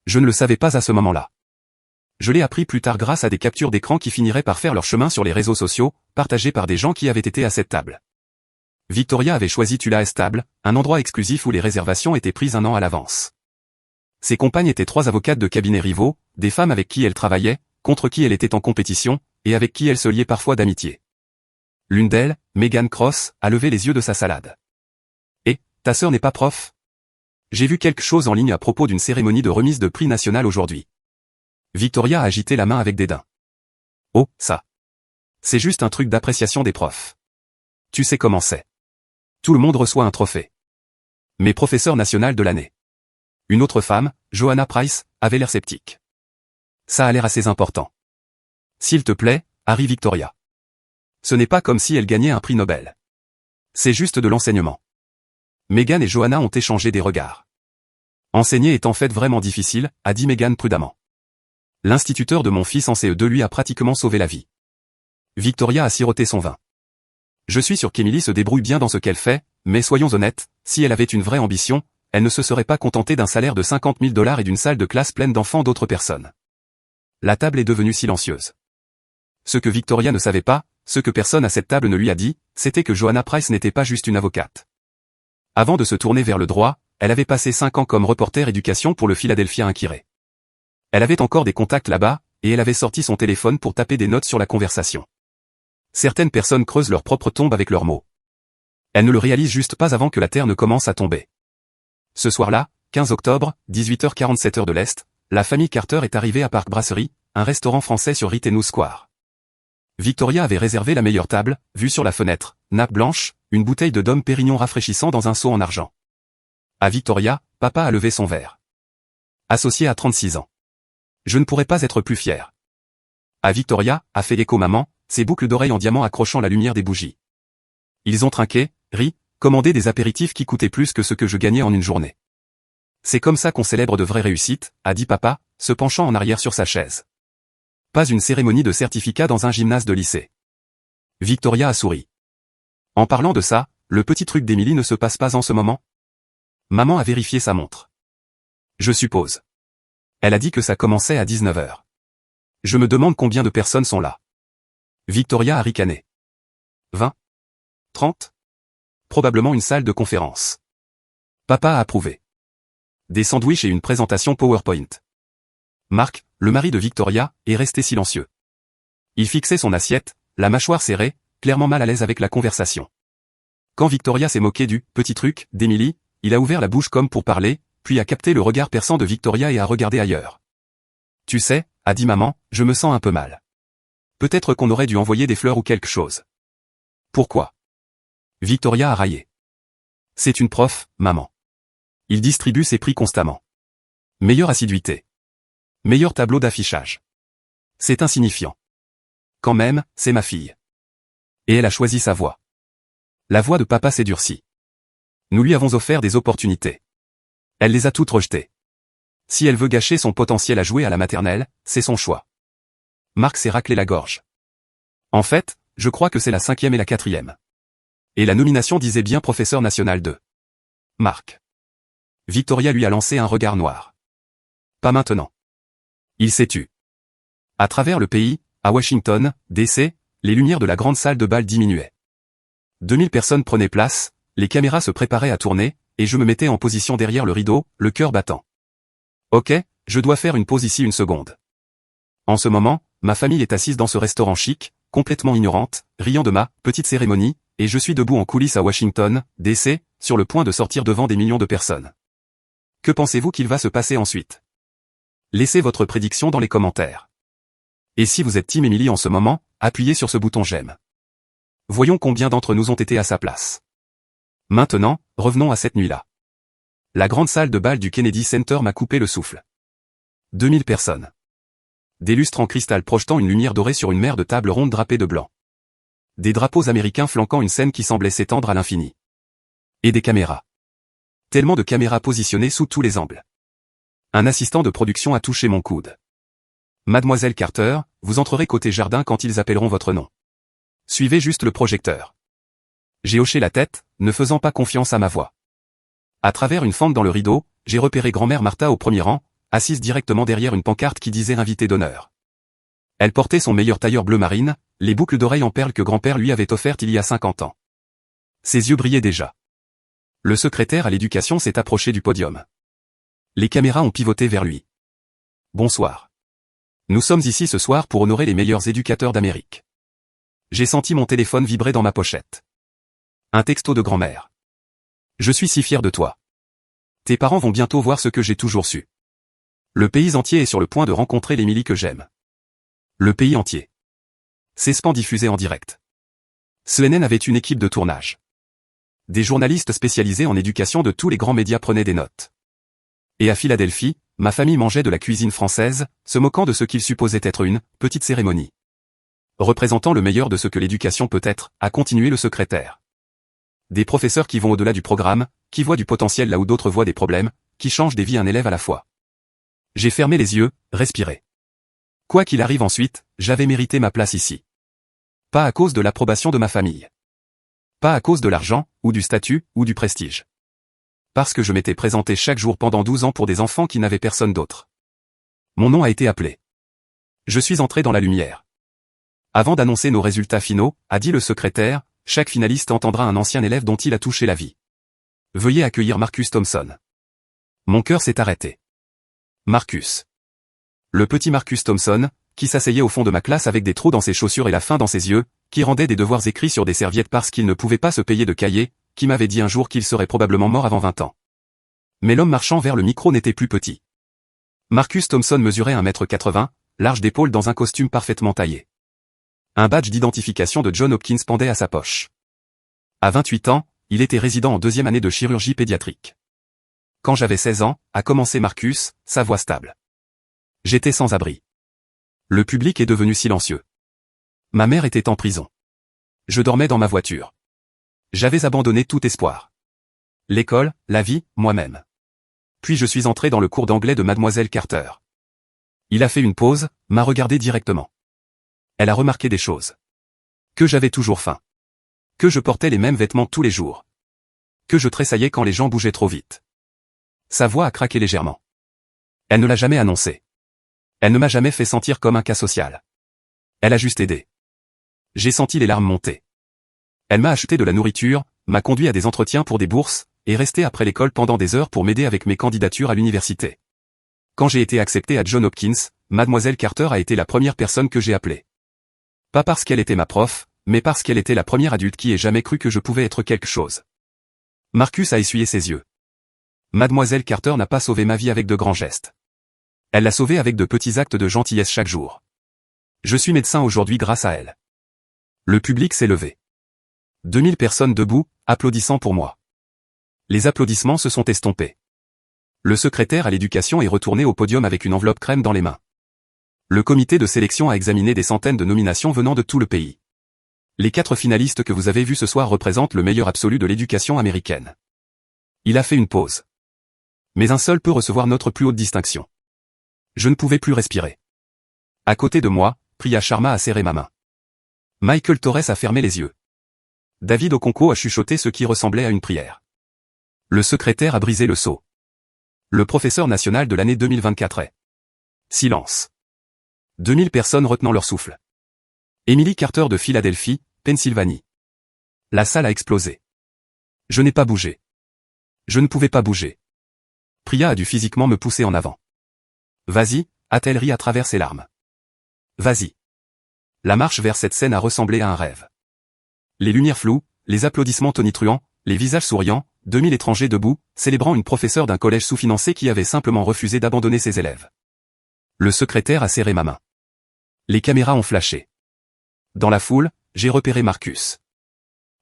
Je ne le savais pas à ce moment-là. Je l'ai appris plus tard grâce à des captures d'écran qui finiraient par faire leur chemin sur les réseaux sociaux, partagées par des gens qui avaient été à cette table. Victoria avait choisi Tula's Table, un endroit exclusif où les réservations étaient prises 1 an à l'avance. Ses compagnes étaient 3 avocates de cabinets rivaux, des femmes avec qui elle travaillait, contre qui elle était en compétition, et avec qui elle se liait parfois d'amitié. L'une d'elles, Megan Cross, a levé les yeux de sa salade. Et, ta sœur n'est pas prof? J'ai vu quelque chose en ligne à propos d'une cérémonie de remise de prix national aujourd'hui. Victoria a agité la main avec dédain. Oh, ça. C'est juste un truc d'appréciation des profs. Tu sais comment c'est. Tout le monde reçoit un trophée. Mes professeurs nationales de l'année. Une autre femme, Johanna Price, avait l'air sceptique. Ça a l'air assez important. S'il te plaît, Harry Victoria. Ce n'est pas comme si elle gagnait un prix Nobel. C'est juste de l'enseignement. Megan et Johanna ont échangé des regards. Enseigner est en fait vraiment difficile, a dit Megan prudemment. L'instituteur de mon fils en CE2 lui a pratiquement sauvé la vie. Victoria a siroté son vin. Je suis sûr qu'Emily se débrouille bien dans ce qu'elle fait, mais soyons honnêtes, si elle avait une vraie ambition, elle ne se serait pas contentée d'un salaire de 50 000 $ et d'une salle de classe pleine d'enfants d'autres personnes. La table est devenue silencieuse. Ce que Victoria ne savait pas, ce que personne à cette table ne lui a dit, c'était que Johanna Price n'était pas juste une avocate. Avant de se tourner vers le droit, elle avait passé 5 ans comme reporter éducation pour le Philadelphia Inquirer. Elle avait encore des contacts là-bas, et elle avait sorti son téléphone pour taper des notes sur la conversation. Certaines personnes creusent leur propre tombe avec leurs mots. Elles ne le réalisent juste pas avant que la terre ne commence à tomber. Ce soir-là, 15 octobre, 18h47 heure de l'Est, la famille Carter est arrivée à Park Brasserie, un restaurant français sur Ritenour Square. Victoria avait réservé la meilleure table, vue sur la fenêtre, nappe blanche, une bouteille de Dom Pérignon rafraîchissant dans un seau en argent. À Victoria, papa a levé son verre. Associé à 36 ans. Je ne pourrais pas être plus fier. À Victoria, a fait l'écho maman, ses boucles d'oreilles en diamant accrochant la lumière des bougies. Ils ont trinqué, ri, Commander des apéritifs qui coûtaient plus que ce que je gagnais en une journée. C'est comme ça qu'on célèbre de vraies réussites, a dit papa, se penchant en arrière sur sa chaise. Pas une cérémonie de certificat dans un gymnase de lycée. Victoria a souri. En parlant de ça, le petit truc d'Émilie ne se passe pas en ce moment? Maman a vérifié sa montre. Je suppose. Elle a dit que ça commençait à 19h. Je me demande combien de personnes sont là. Victoria a ricané. 20? 30? Probablement une salle de conférence. Papa a approuvé. Des sandwichs et une présentation PowerPoint. Marc, le mari de Victoria, est resté silencieux. Il fixait son assiette, la mâchoire serrée, clairement mal à l'aise avec la conversation. Quand Victoria s'est moquée du « petit truc » d'Émilie, il a ouvert la bouche comme pour parler, puis a capté le regard perçant de Victoria et a regardé ailleurs. « Tu sais, » a dit maman, « je me sens un peu mal. Peut-être qu'on aurait dû envoyer des fleurs ou quelque chose. » Pourquoi? Victoria a raillé. C'est une prof, maman. Il distribue ses prix constamment. Meilleure assiduité. Meilleur tableau d'affichage. C'est insignifiant. Quand même, c'est ma fille. Et elle a choisi sa voie. La voix de papa s'est durcie. Nous lui avons offert des opportunités. Elle les a toutes rejetées. Si elle veut gâcher son potentiel à jouer à la maternelle, c'est son choix. Marc s'est raclé la gorge. En fait, je crois que c'est la 5e et la 4e. Et la nomination disait bien professeur national de Marc. Victoria lui a lancé un regard noir. Pas maintenant. Il s'est tu. À travers le pays, à Washington, D.C., les lumières de la grande salle de bal diminuaient. 2000 personnes prenaient place, les caméras se préparaient à tourner, et je me mettais en position derrière le rideau, le cœur battant. Ok, je dois faire une pause ici une seconde. En ce moment, ma famille est assise dans ce restaurant chic, complètement ignorante, riant de ma petite cérémonie, et je suis debout en coulisses à Washington, D.C., sur le point de sortir devant des millions de personnes. Que pensez-vous qu'il va se passer ensuite? Laissez votre prédiction dans les commentaires. Et si vous êtes Team Émilie en ce moment, appuyez sur ce bouton j'aime. Voyons combien d'entre nous ont été à sa place. Maintenant, revenons à cette nuit-là. La grande salle de bal du Kennedy Center m'a coupé le souffle. 2000 personnes. Des lustres en cristal projetant une lumière dorée sur une mer de tables rondes drapées de blanc. Des drapeaux américains flanquant une scène qui semblait s'étendre à l'infini. Et des caméras. Tellement de caméras positionnées sous tous les angles. Un assistant de production a touché mon coude. Mademoiselle Carter, vous entrerez côté jardin quand ils appelleront votre nom. Suivez juste le projecteur. J'ai hoché la tête, ne faisant pas confiance à ma voix. À travers une fente dans le rideau, j'ai repéré grand-mère Martha au premier rang, assise directement derrière une pancarte qui disait invité d'honneur. Elle portait son meilleur tailleur bleu marine, les boucles d'oreilles en perles que grand-père lui avait offertes il y a 50 ans. Ses yeux brillaient déjà. Le secrétaire à l'éducation s'est approché du podium. Les caméras ont pivoté vers lui. Bonsoir. Nous sommes ici ce soir pour honorer les meilleurs éducateurs d'Amérique. J'ai senti mon téléphone vibrer dans ma pochette. Un texto de grand-mère. Je suis si fier de toi. Tes parents vont bientôt voir ce que j'ai toujours su. Le pays entier est sur le point de rencontrer l'Émilie que j'aime. Le pays entier. C'est Span diffusé en direct. CNN avait une équipe de tournage. Des journalistes spécialisés en éducation de tous les grands médias prenaient des notes. Et à Philadelphie, ma famille mangeait de la cuisine française, se moquant de ce qu'ils supposaient être une petite cérémonie. Représentant le meilleur de ce que l'éducation peut être, a continué le secrétaire. Des professeurs qui vont au-delà du programme, qui voient du potentiel là où d'autres voient des problèmes, qui changent des vies un élève à la fois. J'ai fermé les yeux, respiré. Quoi qu'il arrive ensuite, j'avais mérité ma place ici. Pas à cause de l'approbation de ma famille. Pas à cause de l'argent, ou du statut, ou du prestige. Parce que je m'étais présenté chaque jour pendant 12 ans pour des enfants qui n'avaient personne d'autre. Mon nom a été appelé. Je suis entré dans la lumière. Avant d'annoncer nos résultats finaux, a dit le secrétaire, chaque finaliste entendra un ancien élève dont il a touché la vie. Veuillez accueillir Marcus Thompson. Mon cœur s'est arrêté. Marcus. Le petit Marcus Thompson, qui s'asseyait au fond de ma classe avec des trous dans ses chaussures et la faim dans ses yeux, qui rendait des devoirs écrits sur des serviettes parce qu'il ne pouvait pas se payer de cahiers, qui m'avait dit un jour qu'il serait probablement mort avant 20 ans. Mais l'homme marchant vers le micro n'était plus petit. Marcus Thompson mesurait 1,80 m, large d'épaule dans un costume parfaitement taillé. Un badge d'identification de John Hopkins pendait à sa poche. À 28 ans, il était résident en 2e année de chirurgie pédiatrique. Quand j'avais 16 ans, a commencé Marcus, sa voix stable. J'étais sans abri. Le public est devenu silencieux. Ma mère était en prison. Je dormais dans ma voiture. J'avais abandonné tout espoir. L'école, la vie, moi-même. Puis je suis entré dans le cours d'anglais de Mademoiselle Carter. Il a fait une pause, m'a regardé directement. Elle a remarqué des choses. Que j'avais toujours faim. Que je portais les mêmes vêtements tous les jours. Que je tressaillais quand les gens bougeaient trop vite. Sa voix a craqué légèrement. Elle ne l'a jamais annoncé. Elle ne m'a jamais fait sentir comme un cas social. Elle a juste aidé. J'ai senti les larmes monter. Elle m'a acheté de la nourriture, m'a conduit à des entretiens pour des bourses, et resté après l'école pendant des heures pour m'aider avec mes candidatures à l'université. Quand j'ai été accepté à Johns Hopkins, Mademoiselle Carter a été la première personne que j'ai appelée. Pas parce qu'elle était ma prof, mais parce qu'elle était la première adulte qui ait jamais cru que je pouvais être quelque chose. Marcus a essuyé ses yeux. Mademoiselle Carter n'a pas sauvé ma vie avec de grands gestes. Elle l'a sauvée avec de petits actes de gentillesse chaque jour. Je suis médecin aujourd'hui grâce à elle. Le public s'est levé. 2000 personnes debout, applaudissant pour moi. Les applaudissements se sont estompés. Le secrétaire à l'éducation est retourné au podium avec une enveloppe crème dans les mains. Le comité de sélection a examiné des centaines de nominations venant de tout le pays. Les 4 finalistes que vous avez vus ce soir représentent le meilleur absolu de l'éducation américaine. Il a fait une pause. Mais un seul peut recevoir notre plus haute distinction. Je ne pouvais plus respirer. À côté de moi, Priya Sharma a serré ma main. Michael Torres a fermé les yeux. David Okonkwo a chuchoté ce qui ressemblait à une prière. Le secrétaire a brisé le sceau. Le professeur national de l'année 2024 est. Silence. 2000 personnes retenant leur souffle. Emily Carter de Philadelphie, Pennsylvanie. La salle a explosé. Je n'ai pas bougé. Je ne pouvais pas bouger. Priya a dû physiquement me pousser en avant. Vas-y, a-t-elle ri à travers ses larmes. Vas-y. La marche vers cette scène a ressemblé à un rêve. Les lumières floues, les applaudissements tonitruants, les visages souriants, 2000 étrangers debout, célébrant une professeure d'un collège sous-financé qui avait simplement refusé d'abandonner ses élèves. Le secrétaire a serré ma main. Les caméras ont flashé. Dans la foule, j'ai repéré Marcus.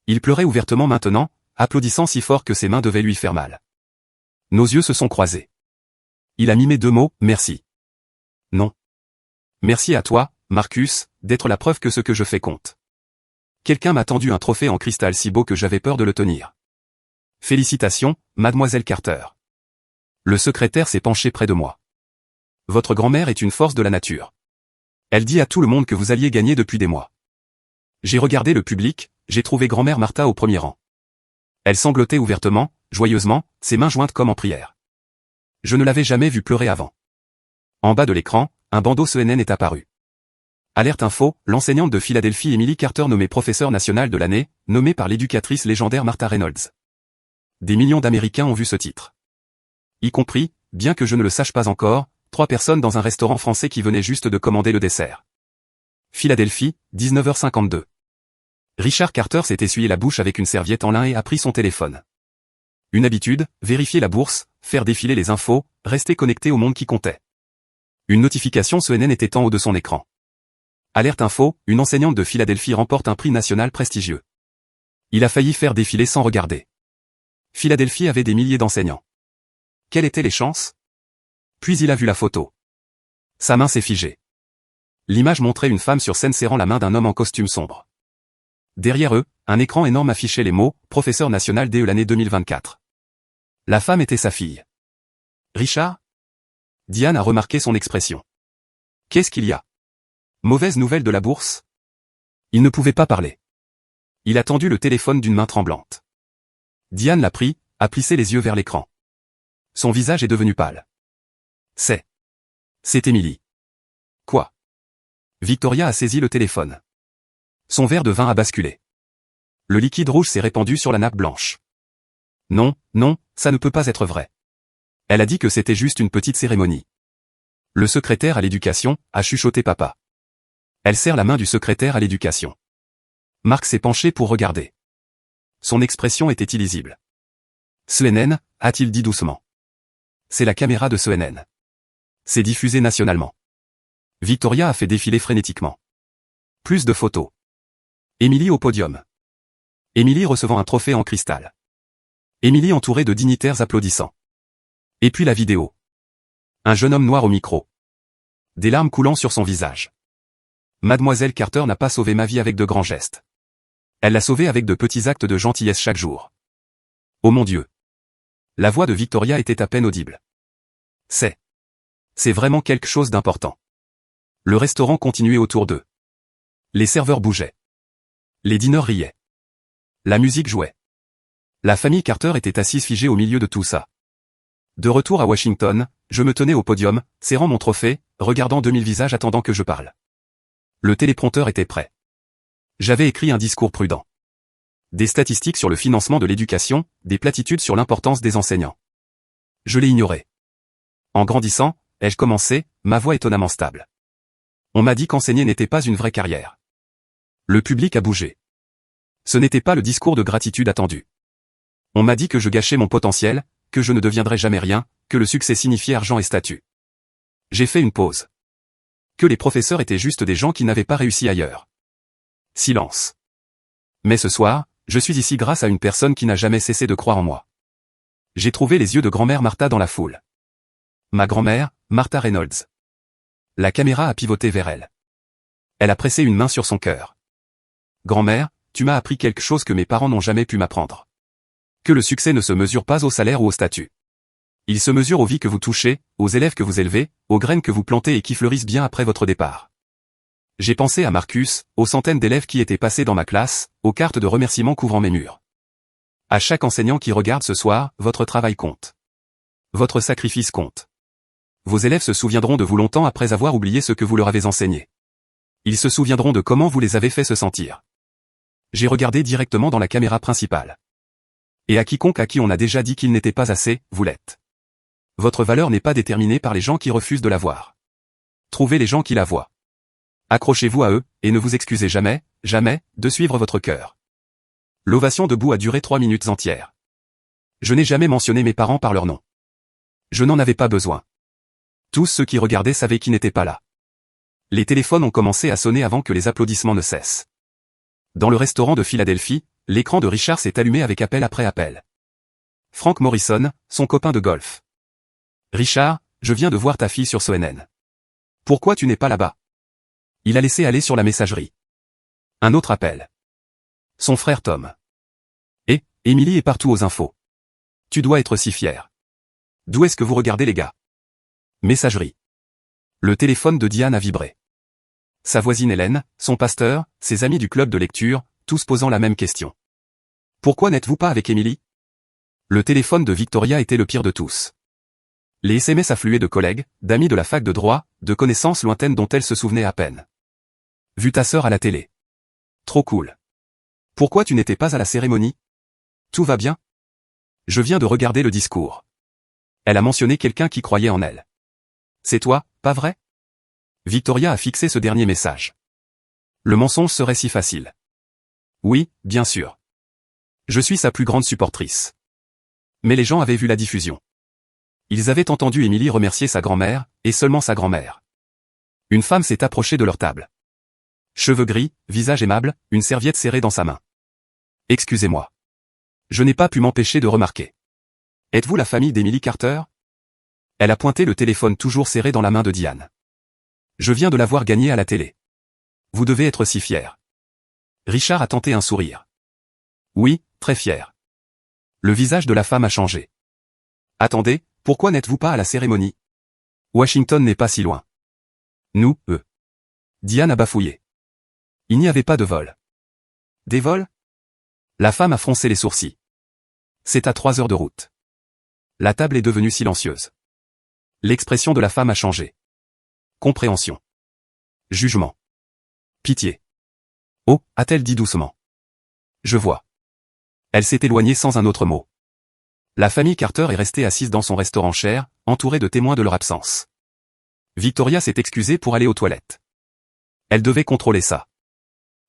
Il pleurait ouvertement maintenant, applaudissant si fort que ses mains devaient lui faire mal. Nos yeux se sont croisés. Il a mimé 2 mots, merci. Non. Merci à toi, Marcus, d'être la preuve que ce que je fais compte. Quelqu'un m'a tendu un trophée en cristal si beau que j'avais peur de le tenir. Félicitations, Mademoiselle Carter. Le secrétaire s'est penché près de moi. Votre grand-mère est une force de la nature. Elle dit à tout le monde que vous alliez gagner depuis des mois. J'ai regardé le public, j'ai trouvé grand-mère Martha au premier rang. Elle sanglotait ouvertement, joyeusement, ses mains jointes comme en prière. Je ne l'avais jamais vue pleurer avant. En bas de l'écran, un bandeau CNN est apparu. Alerte info, l'enseignante de Philadelphie Emily Carter nommée professeure nationale de l'année, nommée par l'éducatrice légendaire Martha Reynolds. Des millions d'Américains ont vu ce titre. Y compris, bien que je ne le sache pas encore, 3 personnes dans un restaurant français qui venaient juste de commander le dessert. Philadelphie, 19h52. Richard Carter s'est essuyé la bouche avec une serviette en lin et a pris son téléphone. Une habitude, vérifier la bourse, faire défiler les infos, rester connecté au monde qui comptait. Une notification CNN était en haut de son écran. Alerte info, une enseignante de Philadelphie remporte un prix national prestigieux. Il a failli faire défiler sans regarder. Philadelphie avait des milliers d'enseignants. Quelles étaient les chances? Puis il a vu la photo. Sa main s'est figée. L'image montrait une femme sur scène serrant la main d'un homme en costume sombre. Derrière eux, un écran énorme affichait les mots « Professeur national dès l'année 2024 ». La femme était sa fille. Richard? Diane a remarqué son expression. Qu'est-ce qu'il y a? Mauvaise nouvelle de la bourse? Il ne pouvait pas parler. Il a tendu le téléphone d'une main tremblante. Diane l'a pris, a plissé les yeux vers l'écran. Son visage est devenu pâle. C'est Emily. Quoi? Victoria a saisi le téléphone. Son verre de vin a basculé. Le liquide rouge s'est répandu sur la nappe blanche. Non, non, ça ne peut pas être vrai. Elle a dit que c'était juste une petite cérémonie. Le secrétaire à l'éducation a chuchoté papa. Elle serre la main du secrétaire à l'éducation. Marc s'est penché pour regarder. Son expression était illisible. CNN, a-t-il dit doucement. C'est la caméra de CNN. C'est diffusé nationalement. Victoria a fait défiler frénétiquement. Plus de photos. Emily au podium. Emily recevant un trophée en cristal. Emily entourée de dignitaires applaudissant. Et puis la vidéo. Un jeune homme noir au micro. Des larmes coulant sur son visage. Mademoiselle Carter n'a pas sauvé ma vie avec de grands gestes. Elle l'a sauvée avec de petits actes de gentillesse chaque jour. Oh mon Dieu. La voix de Victoria était à peine audible. C'est vraiment quelque chose d'important. Le restaurant continuait autour d'eux. Les serveurs bougeaient. Les dîneurs riaient. La musique jouait. La famille Carter était assise figée au milieu de tout ça. De retour à Washington, je me tenais au podium, serrant mon trophée, regardant 2000 visages attendant que je parle. Le téléprompteur était prêt. J'avais écrit un discours prudent. Des statistiques sur le financement de l'éducation, des platitudes sur l'importance des enseignants. Je l'ai ignoré. En grandissant, ai-je commencé, ma voix étonnamment stable. On m'a dit qu'enseigner n'était pas une vraie carrière. Le public a bougé. Ce n'était pas le discours de gratitude attendu. On m'a dit que je gâchais mon potentiel, que je ne deviendrais jamais rien, que le succès signifiait argent et statut. J'ai fait une pause. Que les professeurs étaient juste des gens qui n'avaient pas réussi ailleurs. Silence. Mais ce soir, je suis ici grâce à une personne qui n'a jamais cessé de croire en moi. J'ai trouvé les yeux de grand-mère Martha dans la foule. Ma grand-mère, Martha Reynolds. La caméra a pivoté vers elle. Elle a pressé une main sur son cœur. Grand-mère, tu m'as appris quelque chose que mes parents n'ont jamais pu m'apprendre. Que le succès ne se mesure pas au salaire ou au statut. Il se mesure aux vies que vous touchez, aux élèves que vous élevez, aux graines que vous plantez et qui fleurissent bien après votre départ. J'ai pensé à Marcus, aux centaines d'élèves qui étaient passés dans ma classe, aux cartes de remerciements couvrant mes murs. À chaque enseignant qui regarde ce soir, votre travail compte. Votre sacrifice compte. Vos élèves se souviendront de vous longtemps après avoir oublié ce que vous leur avez enseigné. Ils se souviendront de comment vous les avez fait se sentir. J'ai regardé directement dans la caméra principale. Et à quiconque à qui on a déjà dit qu'il n'était pas assez, vous l'êtes. Votre valeur n'est pas déterminée par les gens qui refusent de la voir. Trouvez les gens qui la voient. Accrochez-vous à eux, et ne vous excusez jamais, jamais, de suivre votre cœur. L'ovation debout a duré 3 minutes entières. Je n'ai jamais mentionné mes parents par leur nom. Je n'en avais pas besoin. Tous ceux qui regardaient savaient qu'ils n'étaient pas là. Les téléphones ont commencé à sonner avant que les applaudissements ne cessent. Dans le restaurant de Philadelphie, l'écran de Richard s'est allumé avec appel après appel. Frank Morrison, son copain de golf. Richard, je viens de voir ta fille sur CNN. Pourquoi tu n'es pas là-bas? Il a laissé aller sur la messagerie. Un autre appel. Son frère Tom. Et, Emily est partout aux infos. Tu dois être si fier. D'où est-ce que vous regardez les gars? Messagerie. Le téléphone de Diane a vibré. Sa voisine Hélène, son pasteur, ses amis du club de lecture, tous posant la même question. Pourquoi n'êtes-vous pas avec Emily? Le téléphone de Victoria était le pire de tous. Les SMS affluaient de collègues, d'amis de la fac de droit, de connaissances lointaines dont elle se souvenait à peine. Vu ta sœur à la télé. Trop cool. Pourquoi tu n'étais pas à la cérémonie? Tout va bien? Je viens de regarder le discours. Elle a mentionné quelqu'un qui croyait en elle. C'est toi, pas vrai? Victoria a fixé ce dernier message. Le mensonge serait si facile. Oui, bien sûr. Je suis sa plus grande supportrice. Mais les gens avaient vu la diffusion. Ils avaient entendu Emily remercier sa grand-mère, et seulement sa grand-mère. Une femme s'est approchée de leur table. Cheveux gris, visage aimable, une serviette serrée dans sa main. Excusez-moi. Je n'ai pas pu m'empêcher de remarquer. Êtes-vous la famille d'Emily Carter? Elle a pointé le téléphone toujours serré dans la main de Diane. Je viens de l'avoir gagné à la télé. Vous devez être si fier. Richard a tenté un sourire. Oui, très fier. Le visage de la femme a changé. Attendez, pourquoi n'êtes-vous pas à la cérémonie? Washington n'est pas si loin. Nous, eux. Diane a bafouillé. Il n'y avait pas de vol. Des vols? La femme a froncé les sourcils. C'est à 3 heures de route. La table est devenue silencieuse. L'expression de la femme a changé. Compréhension. Jugement. Pitié. Oh, a-t-elle dit doucement. Je vois. Elle s'est éloignée sans un autre mot. La famille Carter est restée assise dans son restaurant cher, entourée de témoins de leur absence. Victoria s'est excusée pour aller aux toilettes. Elle devait contrôler ça.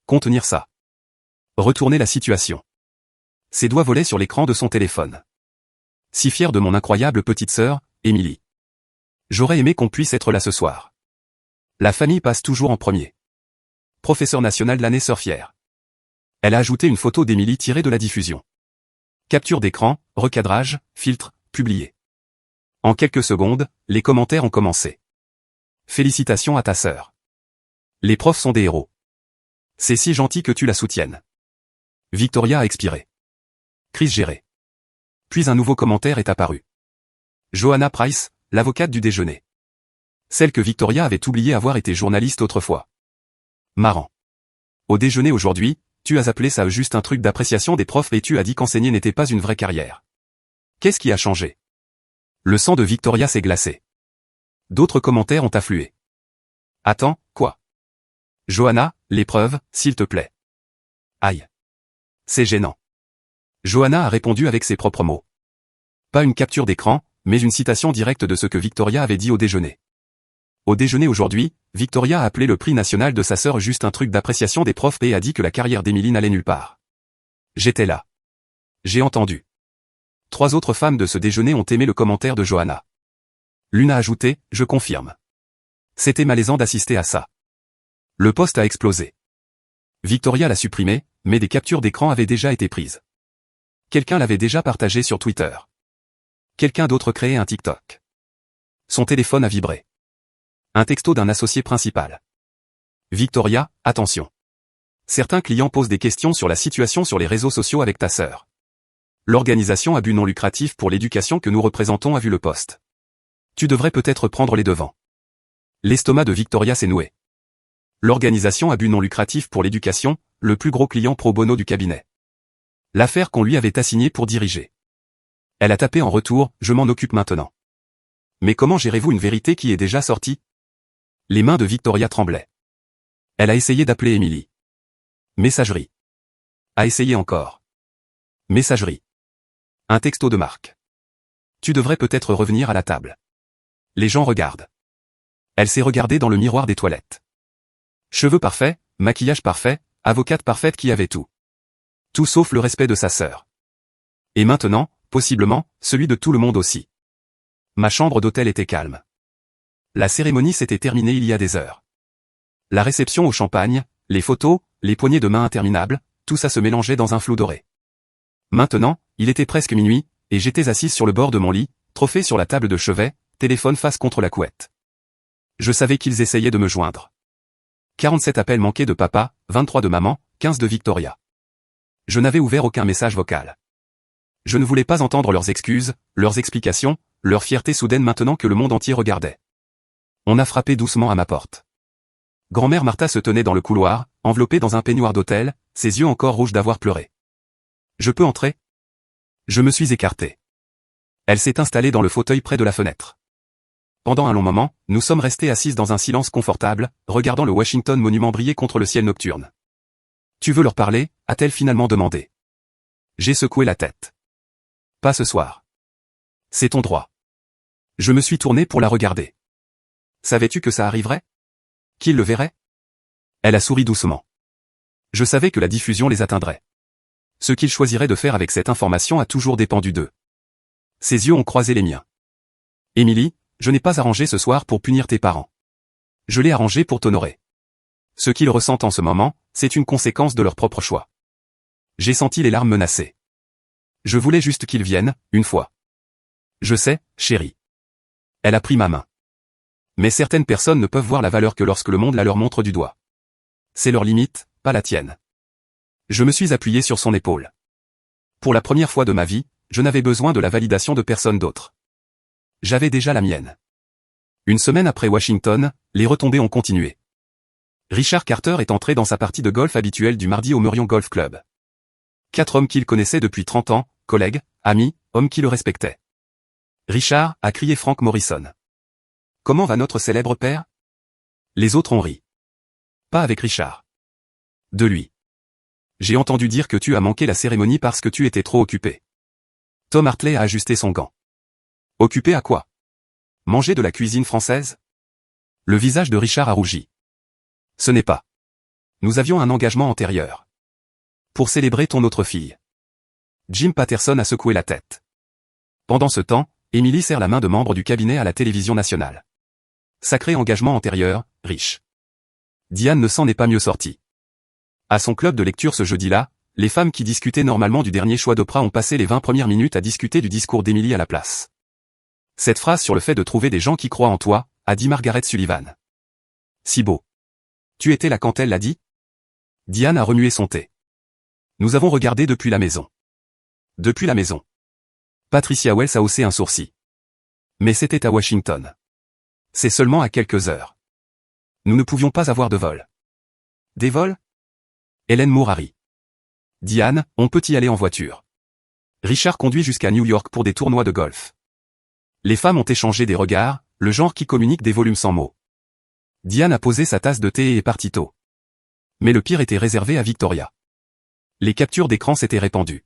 Contenir ça. Retourner la situation. Ses doigts volaient sur l'écran de son téléphone. Si fière de mon incroyable petite sœur, Emily. J'aurais aimé qu'on puisse être là ce soir. La famille passe toujours en premier. Professeur national de l'année sœur fière. Elle a ajouté une photo d'Emily tirée de la diffusion. Capture d'écran, recadrage, filtre, publié. En quelques secondes, les commentaires ont commencé. Félicitations à ta sœur. Les profs sont des héros. C'est si gentil que tu la soutiennes. Victoria a expiré. Crise gérée. Puis un nouveau commentaire est apparu. Johanna Price, l'avocate du déjeuner. Celle que Victoria avait oublié avoir été journaliste autrefois. Marrant. Au déjeuner aujourd'hui, tu as appelé ça juste un truc d'appréciation des profs et tu as dit qu'enseigner n'était pas une vraie carrière. Qu'est-ce qui a changé? Le sang de Victoria s'est glacé. D'autres commentaires ont afflué. Attends, quoi? Johanna, l'épreuve, s'il te plaît. Aïe. C'est gênant. Johanna a répondu avec ses propres mots. Pas une capture d'écran, mais une citation directe de ce que Victoria avait dit au déjeuner. Au déjeuner aujourd'hui, Victoria a appelé le prix national de sa sœur juste un truc d'appréciation des profs et a dit que la carrière d'Émilie n'allait nulle part. J'étais là. J'ai entendu. 3 autres femmes de ce déjeuner ont aimé le commentaire de Johanna. L'une a ajouté, je confirme. C'était malaisant d'assister à ça. Le post a explosé. Victoria l'a supprimé, mais des captures d'écran avaient déjà été prises. Quelqu'un l'avait déjà partagé sur Twitter. Quelqu'un d'autre créait un TikTok. Son téléphone a vibré. Un texto d'un associé principal. Victoria, attention. Certains clients posent des questions sur la situation sur les réseaux sociaux avec ta sœur. L'organisation à but non lucratif pour l'éducation que nous représentons a vu le post. Tu devrais peut-être prendre les devants. L'estomac de Victoria s'est noué. L'organisation à but non lucratif pour l'éducation, le plus gros client pro bono du cabinet. L'affaire qu'on lui avait assignée pour diriger. Elle a tapé en retour, je m'en occupe maintenant. Mais comment gérez-vous une vérité qui est déjà sortie? Les mains de Victoria tremblaient. Elle a essayé d'appeler Émilie. Messagerie. A essayé encore. Messagerie. Un texto de Marc. Tu devrais peut-être revenir à la table. Les gens regardent. Elle s'est regardée dans le miroir des toilettes. Cheveux parfaits, maquillage parfait, avocate parfaite qui avait tout. Tout sauf le respect de sa sœur. Et maintenant, possiblement, celui de tout le monde aussi. Ma chambre d'hôtel était calme. La cérémonie s'était terminée il y a des heures. La réception au champagne, les photos, les poignées de main interminables, tout ça se mélangeait dans un flou doré. Maintenant, il était presque minuit, et j'étais assise sur le bord de mon lit, trophée sur la table de chevet, téléphone face contre la couette. Je savais qu'ils essayaient de me joindre. 47 appels manqués de papa, 23 de maman, 15 de Victoria. Je n'avais ouvert aucun message vocal. Je ne voulais pas entendre leurs excuses, leurs explications, leur fierté soudaine maintenant que le monde entier regardait. On a frappé doucement à ma porte. Grand-mère Martha se tenait dans le couloir, enveloppée dans un peignoir d'hôtel, ses yeux encore rouges d'avoir pleuré. Je peux entrer? Je me suis écarté. Elle s'est installée dans le fauteuil près de la fenêtre. Pendant un long moment, nous sommes restés assises dans un silence confortable, regardant le Washington Monument briller contre le ciel nocturne. Tu veux leur parler? A-t-elle finalement demandé. J'ai secoué la tête. Pas ce soir. C'est ton droit. Je me suis tourné pour la regarder. Savais-tu que ça arriverait? Qu'ils le verraient? Elle a souri doucement. Je savais que la diffusion les atteindrait. Ce qu'ils choisiraient de faire avec cette information a toujours dépendu d'eux. Ses yeux ont croisé les miens. Émilie, je n'ai pas arrangé ce soir pour punir tes parents. Je l'ai arrangé pour t'honorer. Ce qu'ils ressentent en ce moment, c'est une conséquence de leur propre choix. J'ai senti les larmes menacées. Je voulais juste qu'ils viennent, une fois. Je sais, chérie. Elle a pris ma main. Mais certaines personnes ne peuvent voir la valeur que lorsque le monde la leur montre du doigt. C'est leur limite, pas la tienne. Je me suis appuyé sur son épaule. Pour la première fois de ma vie, je n'avais besoin de la validation de personne d'autre. J'avais déjà la mienne. Une semaine après Washington, les retombées ont continué. Richard Carter est entré dans sa partie de golf habituelle du mardi au Merion Golf Club. 4 hommes qu'il connaissait depuis 30 ans, collègues, amis, hommes qui le respectaient. Richard, a crié Frank Morrison. Comment va notre célèbre père? Les autres ont ri. Pas avec Richard. De lui. J'ai entendu dire que tu as manqué la cérémonie parce que tu étais trop occupé. Tom Hartley a ajusté son gant. Occupé à quoi? Manger de la cuisine française? Le visage de Richard a rougi. Ce n'est pas. Nous avions un engagement antérieur. Pour célébrer ton autre fille. Jim Patterson a secoué la tête. Pendant ce temps, Émilie serre la main de membre du cabinet à la télévision nationale. Sacré engagement antérieur, riche. Diane ne s'en est pas mieux sortie. À son club de lecture ce jeudi-là, les femmes qui discutaient normalement du dernier choix d'Oprah ont passé les 20 premières minutes à discuter du discours d'Émilie à la place. Cette phrase sur le fait de trouver des gens qui croient en toi, a dit Margaret Sullivan. Si beau. Tu étais là quand elle l'a dit? Diane a remué son thé. Nous avons regardé depuis la maison. Depuis la maison. Patricia Wells a haussé un sourcil. Mais c'était à Washington. C'est seulement à quelques heures. Nous ne pouvions pas avoir de vol. Des vols? Hélène Mourari. Diane, on peut y aller en voiture. Richard conduit jusqu'à New York pour des tournois de golf. Les femmes ont échangé des regards, le genre qui communique des volumes sans mots. Diane a posé sa tasse de thé et est partie tôt. Mais le pire était réservé à Victoria. Les captures d'écran s'étaient répandues.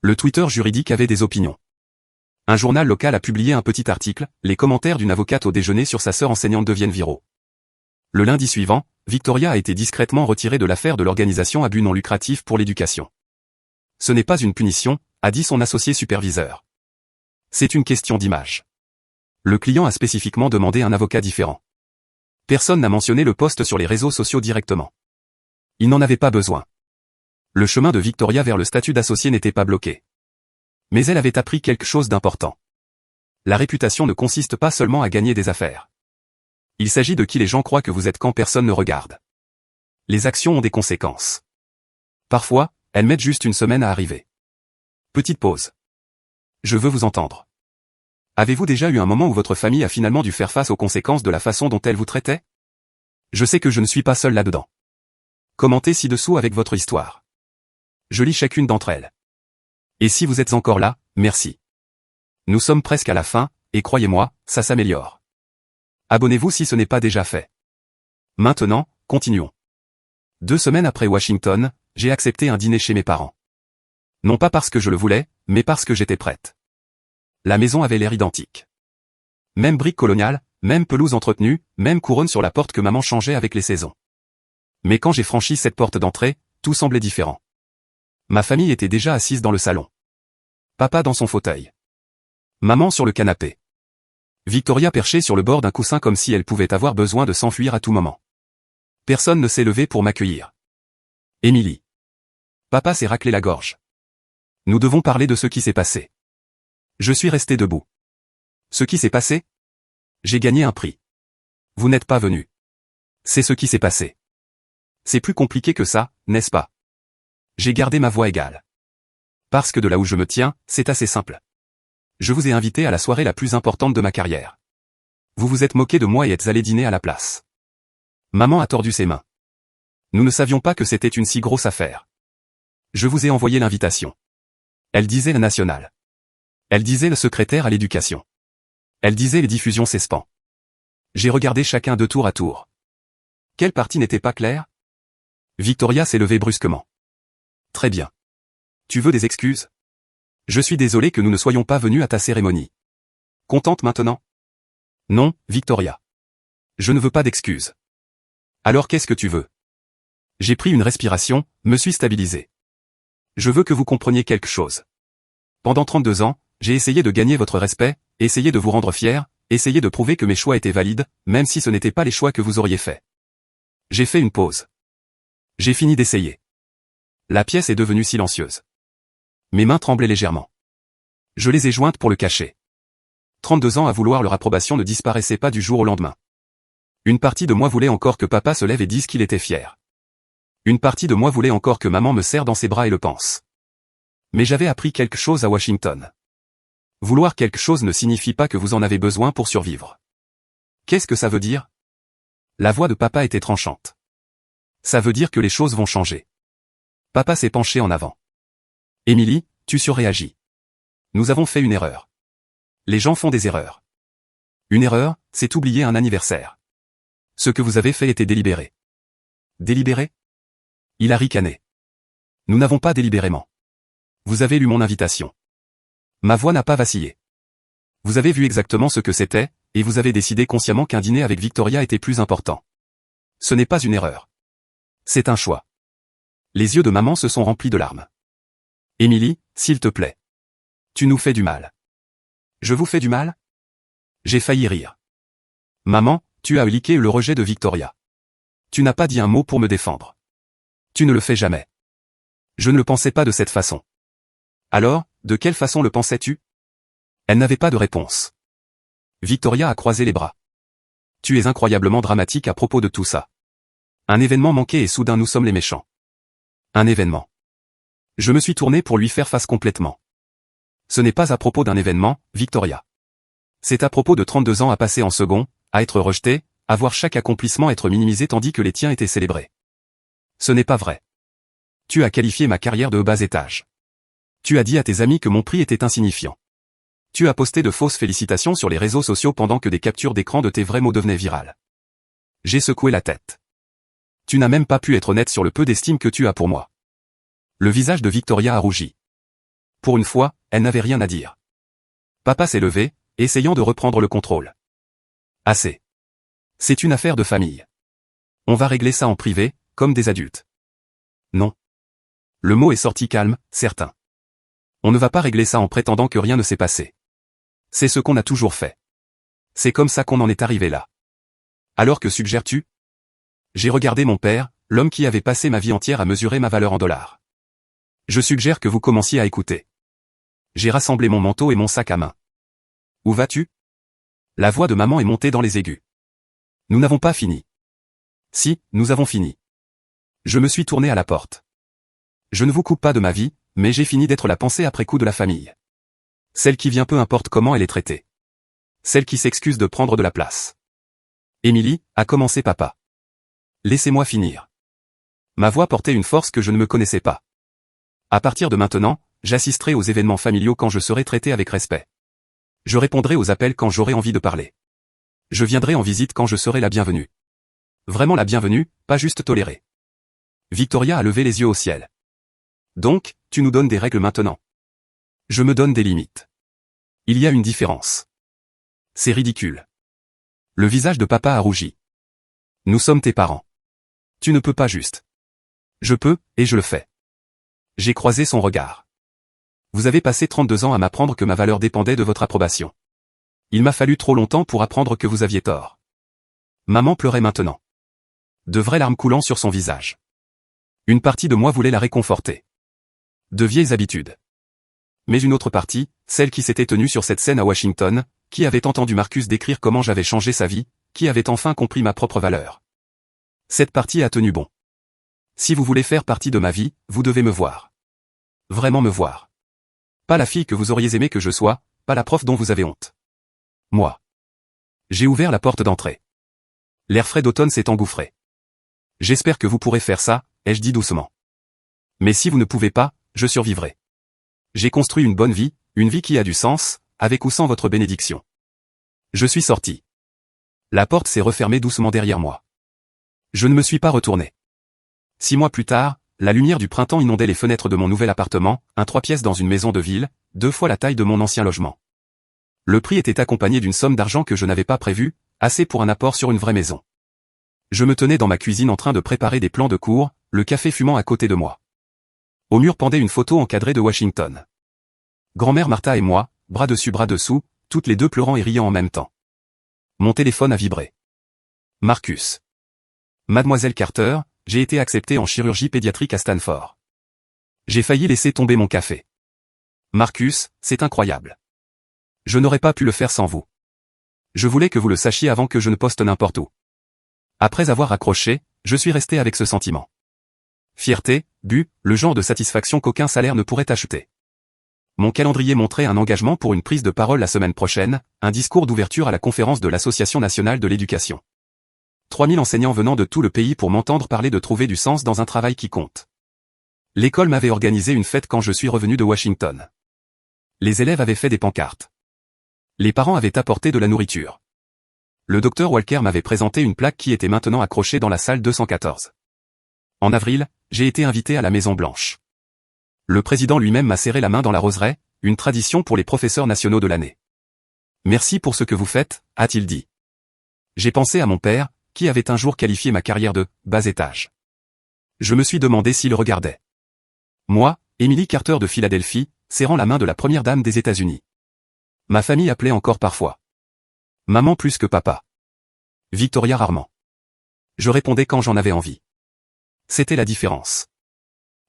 Le Twitter juridique avait des opinions. Un journal local a publié un petit article, les commentaires d'une avocate au déjeuner sur sa sœur enseignante deviennent viraux. Le lundi suivant, Victoria a été discrètement retirée de l'affaire de l'organisation à but non lucratif pour l'éducation. Ce n'est pas une punition, a dit son associé superviseur. C'est une question d'image. Le client a spécifiquement demandé un avocat différent. Personne n'a mentionné le post sur les réseaux sociaux directement. Il n'en avait pas besoin. Le chemin de Victoria vers le statut d'associé n'était pas bloqué. Mais elle avait appris quelque chose d'important. La réputation ne consiste pas seulement à gagner des affaires. Il s'agit de qui les gens croient que vous êtes quand personne ne regarde. Les actions ont des conséquences. Parfois, elles mettent juste une semaine à arriver. Petite pause. Je veux vous entendre. Avez-vous déjà eu un moment où votre famille a finalement dû faire face aux conséquences de la façon dont elle vous traitait? Je sais que je ne suis pas seul là-dedans. Commentez ci-dessous avec votre histoire. Je lis chacune d'entre elles. Et si vous êtes encore là, merci. Nous sommes presque à la fin, et croyez-moi, ça s'améliore. Abonnez-vous si ce n'est pas déjà fait. Maintenant, continuons. 2 semaines après Washington, j'ai accepté un dîner chez mes parents. Non pas parce que je le voulais, mais parce que j'étais prête. La maison avait l'air identique. Même briques coloniales, même pelouse entretenue, même couronne sur la porte que maman changeait avec les saisons. Mais quand j'ai franchi cette porte d'entrée, tout semblait différent. Ma famille était déjà assise dans le salon. Papa dans son fauteuil. Maman sur le canapé. Victoria perchée sur le bord d'un coussin comme si elle pouvait avoir besoin de s'enfuir à tout moment. Personne ne s'est levé pour m'accueillir. Émilie. Papa s'est raclé la gorge. Nous devons parler de ce qui s'est passé. Je suis resté debout. Ce qui s'est passé? J'ai gagné un prix. Vous n'êtes pas venu. C'est ce qui s'est passé. C'est plus compliqué que ça, n'est-ce pas? J'ai gardé ma voix égale. Parce que de là où je me tiens, c'est assez simple. Je vous ai invité à la soirée la plus importante de ma carrière. Vous vous êtes moqué de moi et êtes allé dîner à la place. Maman a tordu ses mains. Nous ne savions pas que c'était une si grosse affaire. Je vous ai envoyé l'invitation. Elle disait le national. Elle disait le secrétaire à l'éducation. Elle disait les diffusions CESPAN. J'ai regardé chacun de tour à tour. Quelle partie n'était pas claire? Victoria s'est levée brusquement. Très bien. Tu veux des excuses? Je suis désolé que nous ne soyons pas venus à ta cérémonie. Contente maintenant? Non, Victoria. Je ne veux pas d'excuses. Alors qu'est-ce que tu veux? J'ai pris une respiration, me suis stabilisé. Je veux que vous compreniez quelque chose. Pendant 32 ans, j'ai essayé de gagner votre respect, essayé de vous rendre fier, essayé de prouver que mes choix étaient valides, même si ce n'étaient pas les choix que vous auriez faits. J'ai fait une pause. J'ai fini d'essayer. La pièce est devenue silencieuse. Mes mains tremblaient légèrement. Je les ai jointes pour le cacher. 32 ans à vouloir leur approbation ne disparaissait pas du jour au lendemain. Une partie de moi voulait encore que papa se lève et dise qu'il était fier. Une partie de moi voulait encore que maman me serre dans ses bras et le pense. Mais j'avais appris quelque chose à Washington. Vouloir quelque chose ne signifie pas que vous en avez besoin pour survivre. Qu'est-ce que ça veut dire? La voix de papa était tranchante. Ça veut dire que les choses vont changer. Papa s'est penché en avant. Émilie, tu surréagis. Nous avons fait une erreur. Les gens font des erreurs. Une erreur, c'est oublier un anniversaire. Ce que vous avez fait était délibéré. Délibéré? Il a ricané. Nous n'avons pas délibérément. Vous avez lu mon invitation. Ma voix n'a pas vacillé. Vous avez vu exactement ce que c'était, et vous avez décidé consciemment qu'un dîner avec Victoria était plus important. Ce n'est pas une erreur. C'est un choix. Les yeux de maman se sont remplis de larmes. Émilie, s'il te plaît. Tu nous fais du mal. Je vous fais du mal? J'ai failli rire. Maman, tu as liqué le rejet de Victoria. Tu n'as pas dit un mot pour me défendre. Tu ne le fais jamais. Je ne le pensais pas de cette façon. Alors, de quelle façon le pensais-tu? Elle n'avait pas de réponse. Victoria a croisé les bras. Tu es incroyablement dramatique à propos de tout ça. Un événement manqué et soudain nous sommes les méchants. Un événement. Je me suis tourné pour lui faire face complètement. Ce n'est pas à propos d'un événement, Victoria. C'est à propos de 32 ans à passer en second, à être rejeté, à voir chaque accomplissement être minimisé tandis que les tiens étaient célébrés. Ce n'est pas vrai. Tu as qualifié ma carrière de bas étage. Tu as dit à tes amis que mon prix était insignifiant. Tu as posté de fausses félicitations sur les réseaux sociaux pendant que des captures d'écran de tes vrais mots devenaient virales. J'ai secoué la tête. Tu n'as même pas pu être honnête sur le peu d'estime que tu as pour moi. Le visage de Victoria a rougi. Pour une fois, elle n'avait rien à dire. Papa s'est levé, essayant de reprendre le contrôle. Assez. C'est une affaire de famille. On va régler ça en privé, comme des adultes. Non. Le mot est sorti calme, certain. On ne va pas régler ça en prétendant que rien ne s'est passé. C'est ce qu'on a toujours fait. C'est comme ça qu'on en est arrivé là. Alors que suggères-tu? J'ai regardé mon père, l'homme qui avait passé ma vie entière à mesurer ma valeur en dollars. Je suggère que vous commenciez à écouter. J'ai rassemblé mon manteau et mon sac à main. Où vas-tu? La voix de maman est montée dans les aigus. Nous n'avons pas fini. Si, nous avons fini. Je me suis tourné à la porte. Je ne vous coupe pas de ma vie, mais j'ai fini d'être la pensée après coup de la famille. Celle qui vient peu importe comment elle est traitée. Celle qui s'excuse de prendre de la place. Émilie, a commencé papa. Laissez-moi finir. Ma voix portait une force que je ne me connaissais pas. À partir de maintenant, j'assisterai aux événements familiaux quand je serai traité avec respect. Je répondrai aux appels quand j'aurai envie de parler. Je viendrai en visite quand je serai la bienvenue. Vraiment la bienvenue, pas juste tolérée. Victoria a levé les yeux au ciel. Donc, tu nous donnes des règles maintenant. Je me donne des limites. Il y a une différence. C'est ridicule. Le visage de papa a rougi. Nous sommes tes parents. Tu ne peux pas juste. Je peux, et je le fais. J'ai croisé son regard. Vous avez passé 32 ans à m'apprendre que ma valeur dépendait de votre approbation. Il m'a fallu trop longtemps pour apprendre que vous aviez tort. Maman pleurait maintenant. De vraies larmes coulant sur son visage. Une partie de moi voulait la réconforter. De vieilles habitudes. Mais une autre partie, celle qui s'était tenue sur cette scène à Washington, qui avait entendu Marcus décrire comment j'avais changé sa vie, qui avait enfin compris ma propre valeur. Cette partie a tenu bon. Si vous voulez faire partie de ma vie, vous devez me voir. Vraiment me voir. Pas la fille que vous auriez aimé que je sois, pas la prof dont vous avez honte. Moi. J'ai ouvert la porte d'entrée. L'air frais d'automne s'est engouffré. J'espère que vous pourrez faire ça, ai-je dit doucement. Mais si vous ne pouvez pas, je survivrai. J'ai construit une bonne vie, une vie qui a du sens, avec ou sans votre bénédiction. Je suis sorti. La porte s'est refermée doucement derrière moi. Je ne me suis pas retourné. 6 mois plus tard, la lumière du printemps inondait les fenêtres de mon nouvel appartement, un 3 pièces dans une maison de ville, 2 fois la taille de mon ancien logement. Le prix était accompagné d'une somme d'argent que je n'avais pas prévue, assez pour un apport sur une vraie maison. Je me tenais dans ma cuisine en train de préparer des plans de cours, le café fumant à côté de moi. Au mur pendait une photo encadrée de Washington. Grand-mère Martha et moi, bras dessus bras dessous, toutes les deux pleurant et riant en même temps. Mon téléphone a vibré. Marcus. Mademoiselle Carter, j'ai été accepté en chirurgie pédiatrique à Stanford. J'ai failli laisser tomber mon café. Marcus, c'est incroyable. Je n'aurais pas pu le faire sans vous. Je voulais que vous le sachiez avant que je ne poste n'importe où. Après avoir accroché, je suis resté avec ce sentiment. Fierté, le genre de satisfaction qu'aucun salaire ne pourrait acheter. Mon calendrier montrait un engagement pour une prise de parole la semaine prochaine, un discours d'ouverture à la conférence de l'Association nationale de l'éducation. 3000 enseignants venant de tout le pays pour m'entendre parler de trouver du sens dans un travail qui compte. L'école m'avait organisé une fête quand je suis revenu de Washington. Les élèves avaient fait des pancartes. Les parents avaient apporté de la nourriture. Le docteur Walker m'avait présenté une plaque qui était maintenant accrochée dans la salle 214. En avril, j'ai été invité à la Maison Blanche. Le président lui-même m'a serré la main dans la roseraie, une tradition pour les professeurs nationaux de l'année. Merci pour ce que vous faites, a-t-il dit. J'ai pensé à mon père, qui avait un jour qualifié ma carrière de « bas étage ». Je me suis demandé s'il regardait. Moi, Emily Carter de Philadelphie, serrant la main de la première dame des États-Unis. Ma famille appelait encore parfois. Maman plus que papa. Victoria rarement. Je répondais quand j'en avais envie. C'était la différence.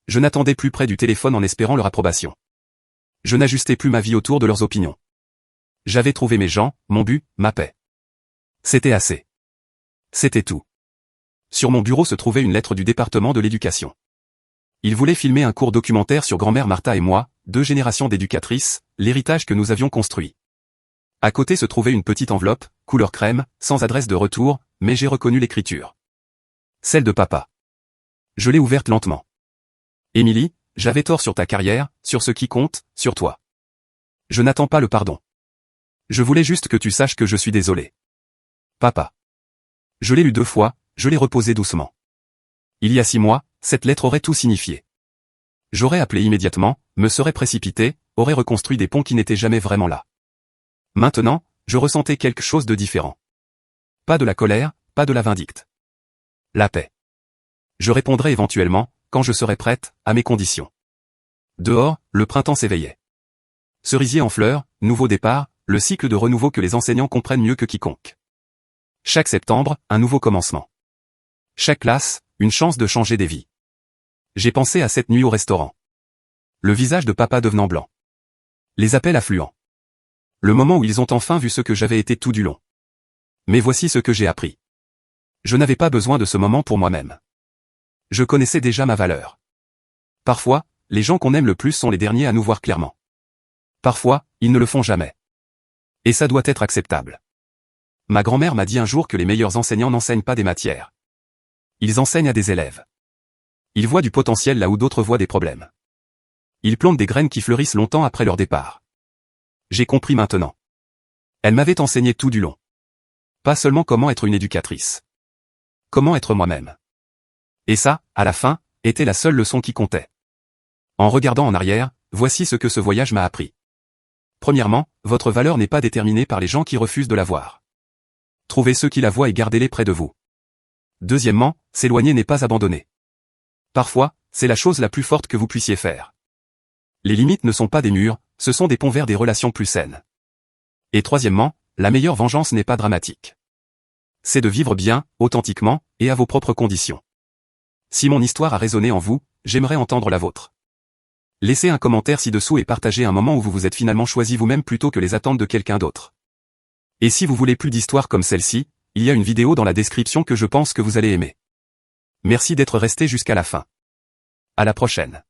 Je n'attendais plus près du téléphone en espérant leur approbation. Je n'ajustais plus ma vie autour de leurs opinions. J'avais trouvé mes gens, mon but, ma paix. C'était assez. C'était tout. Sur mon bureau se trouvait une lettre du département de l'éducation. Il voulait filmer un court documentaire sur grand-mère Martha et moi, 2 générations d'éducatrices, l'héritage que nous avions construit. À côté se trouvait une petite enveloppe, couleur crème, sans adresse de retour, mais j'ai reconnu l'écriture. Celle de papa. Je l'ai ouverte lentement. Émilie, j'avais tort sur ta carrière, sur ce qui compte, sur toi. Je n'attends pas le pardon. Je voulais juste que tu saches que je suis désolé. Papa. Je l'ai lu 2 fois, je l'ai reposé doucement. Il y a 6 mois, cette lettre aurait tout signifié. J'aurais appelé immédiatement, me serais précipité, aurais reconstruit des ponts qui n'étaient jamais vraiment là. Maintenant, je ressentais quelque chose de différent. Pas de la colère, pas de la vindicte. La paix. Je répondrai éventuellement, quand je serai prête, à mes conditions. Dehors, le printemps s'éveillait. Cerisier en fleurs, nouveau départ, le cycle de renouveau que les enseignants comprennent mieux que quiconque. Chaque septembre, un nouveau commencement. Chaque classe, une chance de changer des vies. J'ai pensé à cette nuit au restaurant. Le visage de papa devenant blanc. Les appels affluents. Le moment où ils ont enfin vu ce que j'avais été tout du long. Mais voici ce que j'ai appris. Je n'avais pas besoin de ce moment pour moi-même. Je connaissais déjà ma valeur. Parfois, les gens qu'on aime le plus sont les derniers à nous voir clairement. Parfois, ils ne le font jamais. Et ça doit être acceptable. Ma grand-mère m'a dit un jour que les meilleurs enseignants n'enseignent pas des matières. Ils enseignent à des élèves. Ils voient du potentiel là où d'autres voient des problèmes. Ils plantent des graines qui fleurissent longtemps après leur départ. J'ai compris maintenant. Elle m'avait enseigné tout du long. Pas seulement comment être une éducatrice. Comment être moi-même. Et ça, à la fin, était la seule leçon qui comptait. En regardant en arrière, voici ce que ce voyage m'a appris. Premièrement, votre valeur n'est pas déterminée par les gens qui refusent de la voir. Trouvez ceux qui la voient et gardez-les près de vous. Deuxièmement, s'éloigner n'est pas abandonner. Parfois, c'est la chose la plus forte que vous puissiez faire. Les limites ne sont pas des murs, ce sont des ponts vers des relations plus saines. Et troisièmement, la meilleure vengeance n'est pas dramatique. C'est de vivre bien, authentiquement, et à vos propres conditions. Si mon histoire a résonné en vous, j'aimerais entendre la vôtre. Laissez un commentaire ci-dessous et partagez un moment où vous vous êtes finalement choisi vous-même plutôt que les attentes de quelqu'un d'autre. Et si vous voulez plus d'histoires comme celle-ci, il y a une vidéo dans la description que je pense que vous allez aimer. Merci d'être resté jusqu'à la fin. À la prochaine.